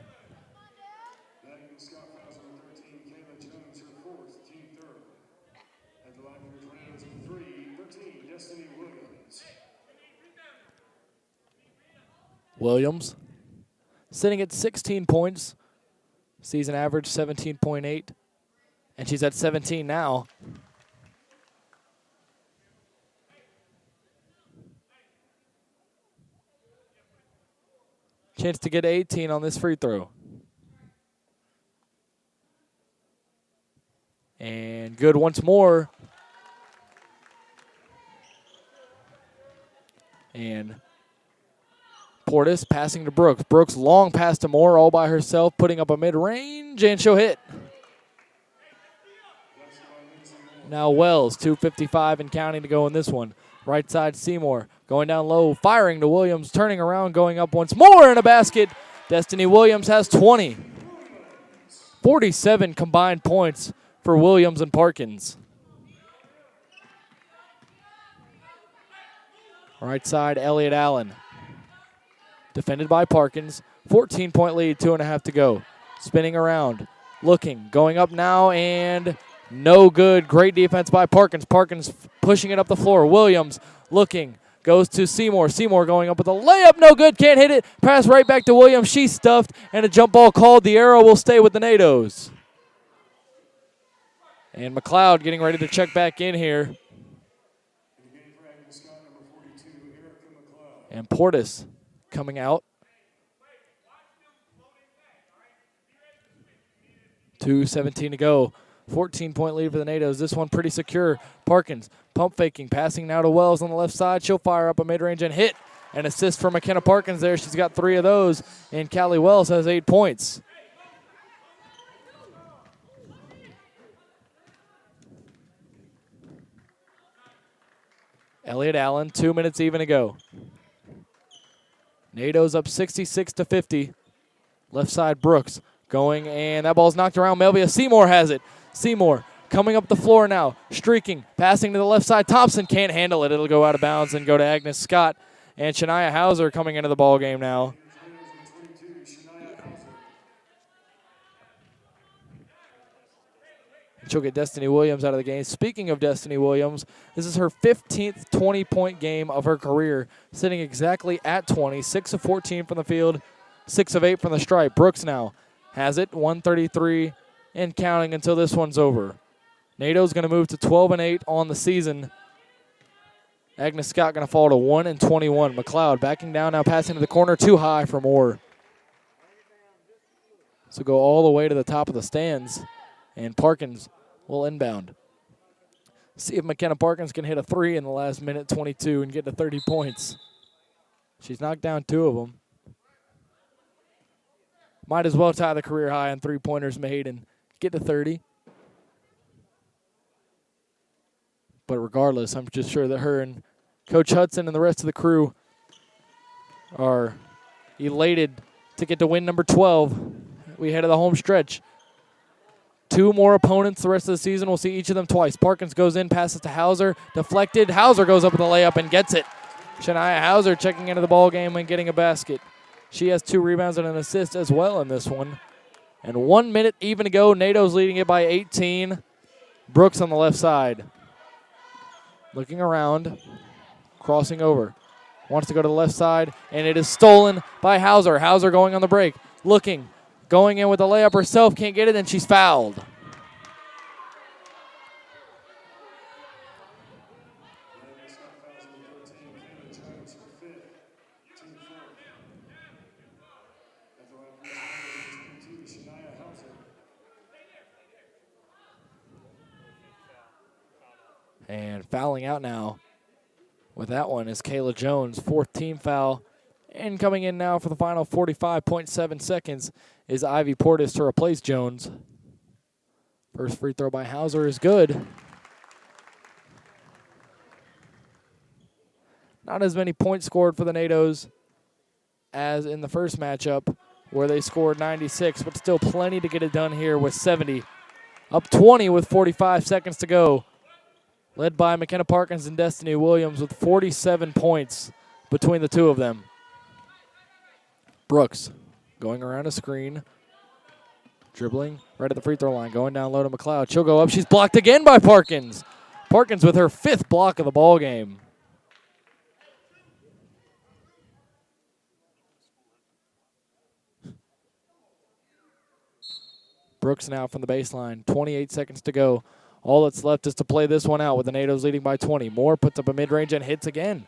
Agnes Scott fouls number 13, Kayla Jones, her fourth, team third. At the line for tornadoes of 13, Destiny Williams. Williams sitting at 16 points. Season average 17.8. And she's at 17 now. Chance to get 18 on this free throw. And good once more. And Portis passing to Brooks. Brooks long pass to Moore all by herself, putting up a mid-range, and she'll hit. Now Wells, 2:55 and counting to go in this one. Right side Seymour going down low, firing to Williams, turning around, going up once more in a basket. Destiny Williams has 20. 47 combined points for Williams and Parkins. Right side, Elliott Allen. Defended by Parkins. 14-point lead, 2.5 to go. Spinning around, looking, going up now, and no good. Great defense by Parkins. Parkins pushing it up the floor. Williams looking, goes to Seymour. Seymour going up with a layup, no good, can't hit it. Pass right back to Williams. She's stuffed, and a jump ball called. The arrow will stay with the NATOs. And McLeod getting ready to check back in here. And Portis coming out. 2:17 to go. 14-point lead for the NATOs. This one pretty secure. Parkins pump faking, passing now to Wells on the left side. She'll fire up a mid-range and hit. An assist from McKenna Parkins there. She's got 3 of those. And Callie Wells has 8 points. Elliott Allen, 2 minutes even to go. NATO's up 66-50. Left side Brooks going, and that ball's knocked around. Melvia Seymour has it. Seymour coming up the floor now, streaking, passing to the left side. Thompson can't handle it. It'll go out of bounds and go to Agnes Scott. And Shania Hauser coming into the ball game now. She'll get Destiny Williams out of the game. Speaking of Destiny Williams, this is her 15th 20-point game of her career, sitting exactly at 20, 6 of 14 from the field, 6 of 8 from the stripe. Brooks now has it, 133 and counting until this one's over. NATO's going to move to 12-8 on the season. Agnes Scott going to fall to 1-21. McLeod backing down now, passing to the corner, too high for Moore. So go all the way to the top of the stands, and Parkins will inbound. See if McKenna Parkins can hit a 3 in the last minute 22 and get to 30 points. She's knocked down 2 of them. Might as well tie the career high on 3-pointers made and get to 30. But regardless, I'm just sure that her and Coach Hudson and the rest of the crew are elated to get to win number 12. We head to the home stretch. 2 more opponents the rest of the season. We'll see each of them twice. Parkins goes in, passes to Hauser, deflected. Hauser goes up with a layup and gets it. Shania Hauser checking into the ball game and getting a basket. She has 2 rebounds and an assist as well in this one. And 1 minute even to go. NATO's leading it by 18. Brooks on the left side. Looking around, crossing over. Wants to go to the left side, and it is stolen by Hauser. Hauser going on the break, looking, going in with a layup herself, can't get it, and she's fouled. And fouling out now with that one is Kayla Jones, 4th team foul. And coming in now for the final 45.7 seconds is Ivy Portis to replace Jones. First free throw by Hauser is good. Not as many points scored for the NATOs as in the first matchup, where they scored 96, but still plenty to get it done here with 70. Up 20 with 45 seconds to go. Led by McKenna Parkins and Destiny Williams with 47 points between the two of them. Brooks going around a screen. Dribbling right at the free throw line. Going down low to McLeod. She'll go up. She's blocked again by Parkins. Parkins with her 5th block of the ball game. Brooks now from the baseline. 28 seconds to go. All that's left is to play this one out with the NATOs leading by 20. Moore puts up a mid-range and hits again.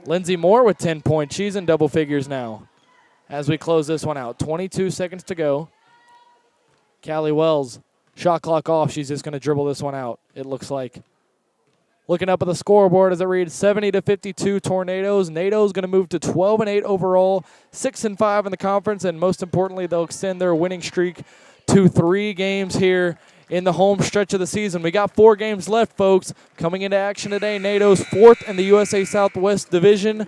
Lindsey Moore with 10 points. She's in double figures now as we close this one out. 22 seconds to go. Callie Wells, shot clock off. She's just going to dribble this one out, it looks like. Looking up at the scoreboard as it reads 70-52 Tornadoes. NATO's going to move to 12-8 overall, 6-5 in the conference, and most importantly, they'll extend their winning streak to 3 games here in the home stretch of the season. We got 4 games left, folks. Coming into action today, NATO's 4th in the USA Southwest Division,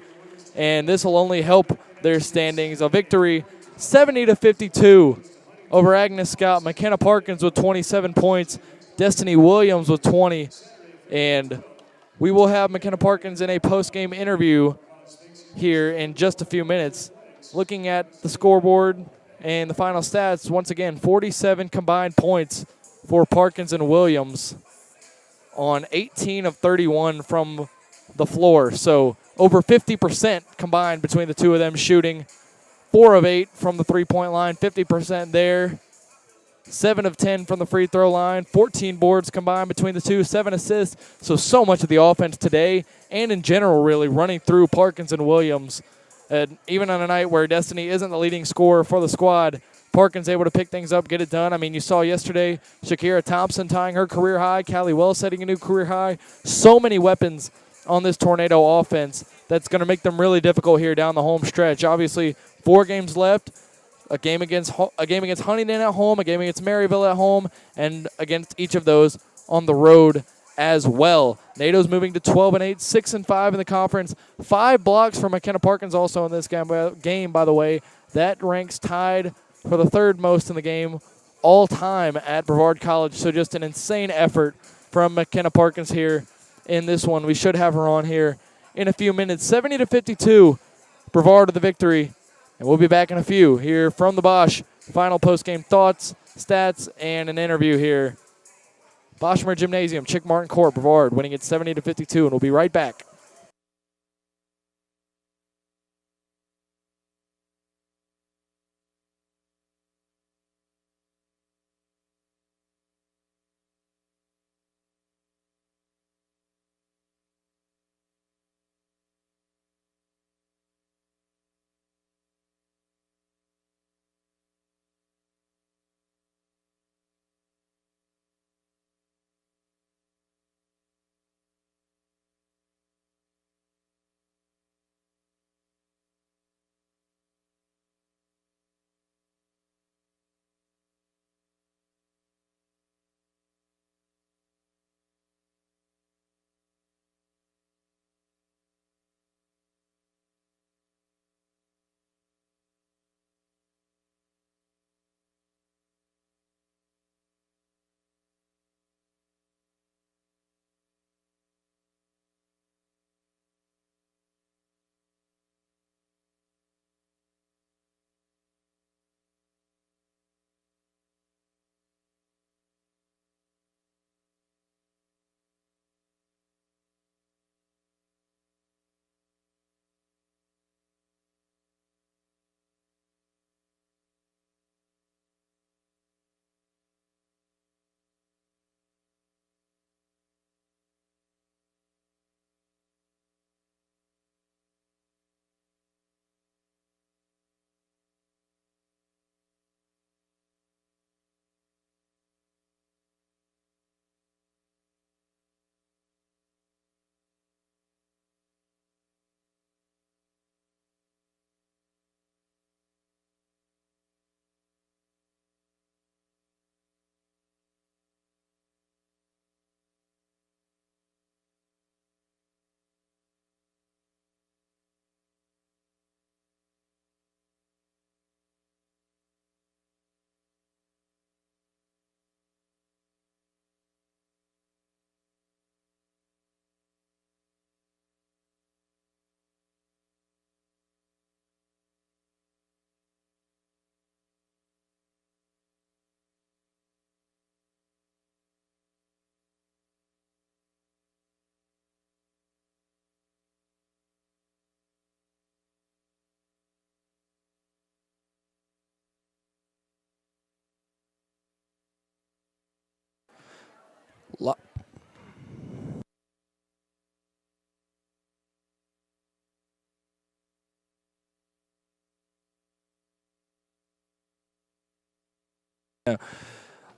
and this will only help their standings. A victory 70-52 over Agnes Scott. McKenna Parkins with 27 points, Destiny Williams with 20, and we will have McKenna Parkins in a post-game interview here in just a few minutes. Looking at the scoreboard and the final stats, once again, 47 combined points for Parkins and Williams on 18 of 31 from the floor. So over 50% combined between the two of them shooting. 4 of 8 from the three-point line, 50% there. 7 of 10 from the free throw line, 14 boards combined between the two, 7 assists. So much of the offense today and in general really running through Parkins and Williams. And even on a night where Destiny isn't the leading scorer for the squad, Parkins able to pick things up, get it done. I mean, you saw yesterday Shakira Thompson tying her career high, Callie Wells setting a new career high. So many weapons on this Tornado offense that's going to make them really difficult here down the home stretch. Obviously, 4 games left. A game against Huntington at home, a game against Maryville at home, and against each of those on the road as well. NATO's moving to 12-8, 6-5 in the conference. 5 blocks for McKenna Parkins also in this game, by the way. That ranks tied for the 3rd most in the game all time at Brevard College. So just an insane effort from McKenna Parkins here in this one. We should have her on here in a few minutes. 70-52, Brevard with the victory. And we'll be back in a few here from the Bosch. Final post-game thoughts, stats, and an interview here. Boschmer Gymnasium, Chick Martin Court, Brevard winning it 70-52, and we'll be right back.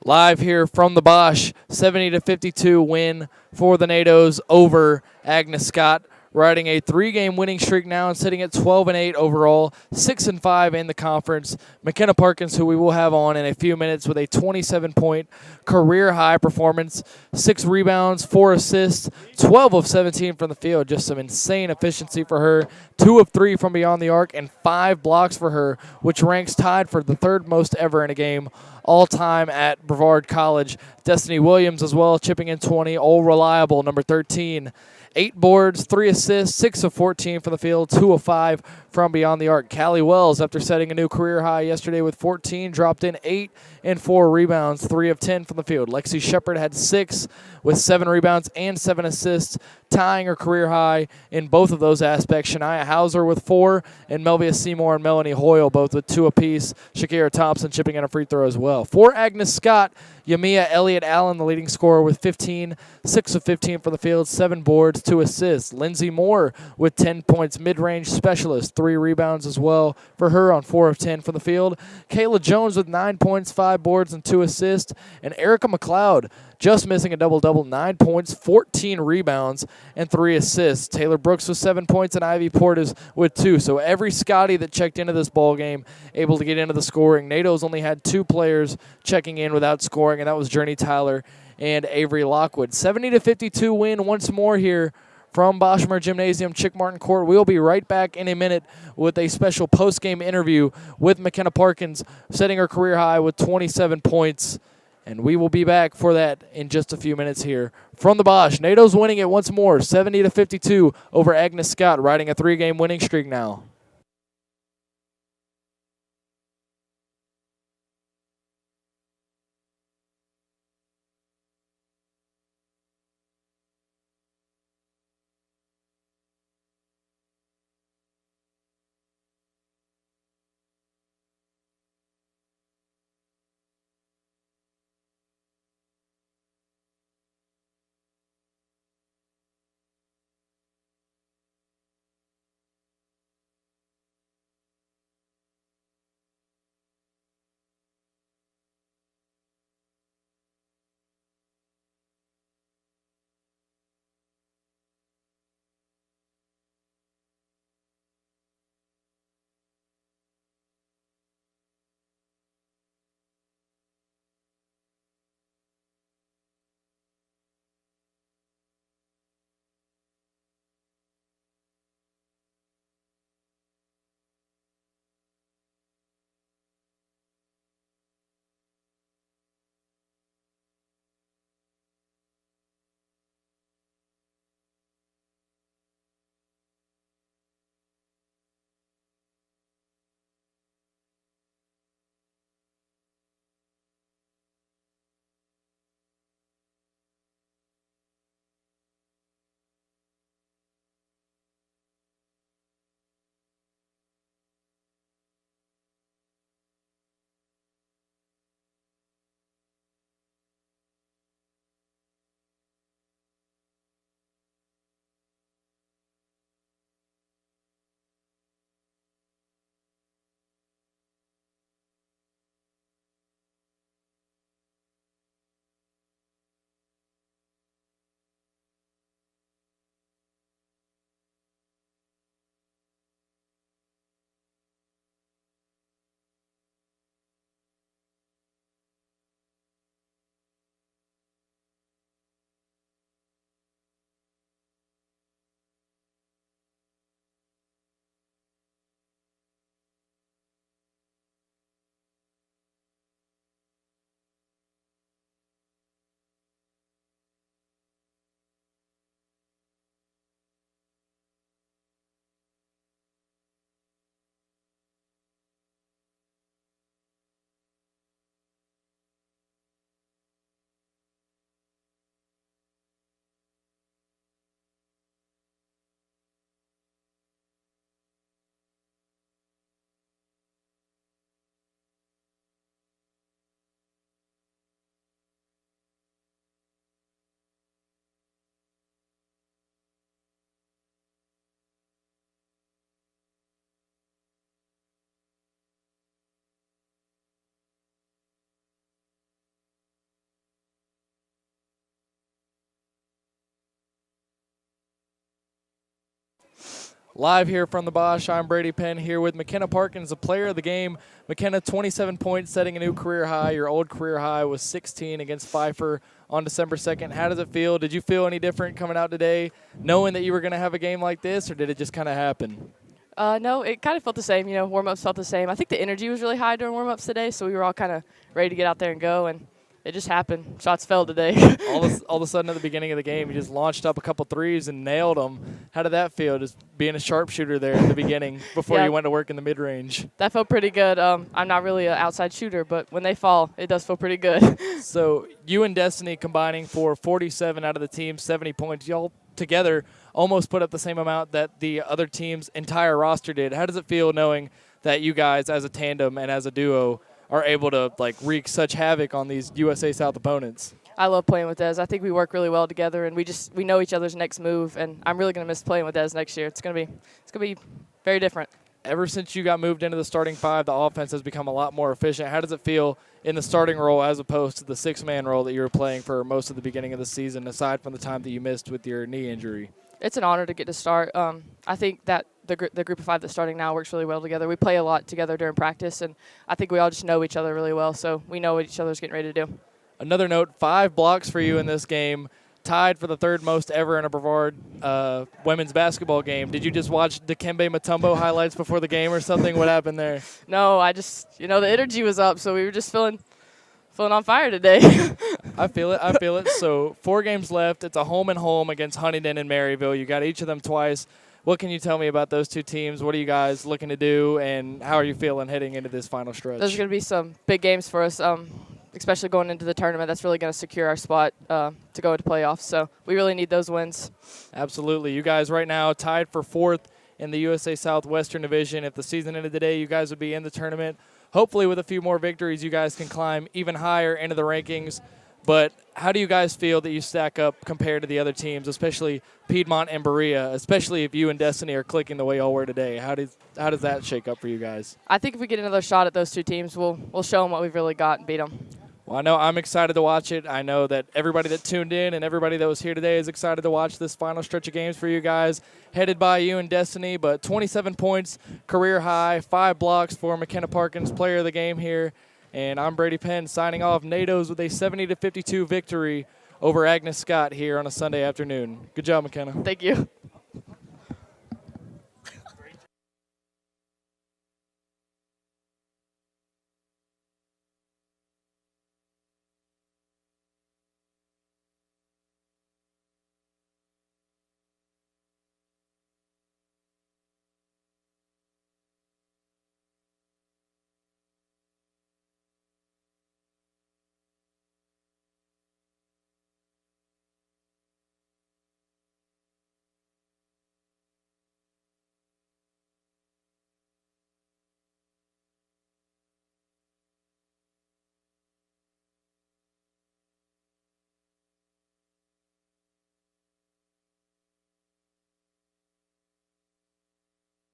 Live here from the Bosch, 70-52 win for the NATOs over Agnes Scott, riding a 3-game winning streak now and sitting at 12-8 overall, 6-5 in the conference. McKenna Parkins, who we will have on in a few minutes, with a 27-point career-high performance, 6 rebounds, 4 assists, 12 of 17 from the field. Just some insane efficiency for her. 2 of 3 from beyond the arc and 5 blocks for her, which ranks tied for the 3rd most ever in a game all-time at Brevard College. Destiny Williams as well, chipping in 20, all reliable, number 13. 8 boards, 3 assists, 6 of 14 from the field, 2 of 5 from beyond the arc. Callie Wells, after setting a new career high yesterday with 14, dropped in 8 and 4 rebounds, 3 of 10 from the field. Lexi Shepard had 6 with 7 rebounds and 7 assists, tying her career high in both of those aspects. Shania Hauser with 4, and Melvia Seymour and Melanie Hoyle both with 2 apiece. Shakira Thompson chipping in a free throw as well. For Agnes Scott, Yamia Elliott Allen, the leading scorer, with 15, 6 of 15 from the field, 7 boards, 2 assists. Lindsey Moore with 10 points, mid-range specialist, 3 rebounds as well for her on 4 of 10 from the field. Kayla Jones with 9 points, 5 boards, and 2 assists. And Erica McLeod just missing a double-double, 9 points, 14 rebounds, and 3 assists. Taylor Brooks with 7 points, and Ivy Portis with 2. So every Scotty that checked into this ball game able to get into the scoring. NATO's only had 2 players checking in without scoring, and that was Journey Tyler and Avery Lockwood. 70-52 win once more here from Boschmer Gymnasium, Chick Martin Court. We'll be right back in a minute with a special post-game interview with McKenna Parkins, setting her career high with 27 points. And we will be back for that in just a few minutes here from the Bosch. NATO's winning it once more, 70-52 over Agnes Scott, riding a 3-game winning streak now. Live here from the Bosch, I'm Brady Penn here with McKenna Parkins, the player of the game. McKenna, 27 points, setting a new career high. Your old career high was 16 against Pfeiffer on December 2nd. How does it feel? Did you feel any different coming out today, knowing that you were going to have a game like this, or did it just kind of happen? No, it kind of felt the same. You know, warm-ups felt the same. I think the energy was really high during warm-ups today, so we were all kind of ready to get out there and go, and it just happened. Shots fell today. all of a sudden at the beginning of the game, you just launched up a couple threes and nailed them. How did that feel, just being a sharpshooter there at the beginning before you went to work in the mid-range? That felt pretty good. I'm not really an outside shooter, but when they fall, it does feel pretty good. So you and Destiny combining for 47 out of the team's 70 points. Y'all together almost put up the same amount that the other team's entire roster did. How does it feel knowing that you guys as a tandem and as a duo are able to wreak such havoc on these USA South opponents? I love playing with Des. I think we work really well together, and we know each other's next move, and I'm really going to miss playing with Des next year. It's going to be very different. Ever since you got moved into the starting five, the offense has become a lot more efficient. How does it feel in the starting role as opposed to the six-man role that you were playing for most of the beginning of the season, aside from the time that you missed with your knee injury? It's an honor to get to start. I think that the group of five that's starting now works really well together. We play a lot together during practice, and I think we all just know each other really well, so we know what each other's getting ready to do. Another note, 5 blocks for you in this game, tied for the third most ever in a Brevard women's basketball game. Did you just watch Dikembe Mutombo highlights before the game or something? What happened there? No, I just, the energy was up, so we were just feeling on fire today. I feel it. So 4 games left. It's a home and home against Huntington and Maryville. You got each of them twice. What can you tell me about those two teams? What are you guys looking to do, and how are you feeling heading into this final stretch? Those are going to be some big games for us, especially going into the tournament. That's really going to secure our spot to go into playoffs. So we really need those wins. Absolutely. You guys right now tied for 4th in the USA Southwestern Division. If the season ended today, you guys would be in the tournament. Hopefully with a few more victories, you guys can climb even higher into the rankings. But how do you guys feel that you stack up compared to the other teams, especially Piedmont and Berea, especially if you and Destiny are clicking the way y'all were today? How does that shake up for you guys? I think if we get another shot at those two teams, we'll show them what we've really got and beat them. Well, I know I'm excited to watch it. I know that everybody that tuned in and everybody that was here today is excited to watch this final stretch of games for you guys, headed by you and Destiny. But 27 points, career high, 5 blocks for McKenna Parkins, player of the game here. And I'm Brady Penn signing off NATO's with a 70-52 victory over Agnes Scott here on a Sunday afternoon. Good job, McKenna. Thank you.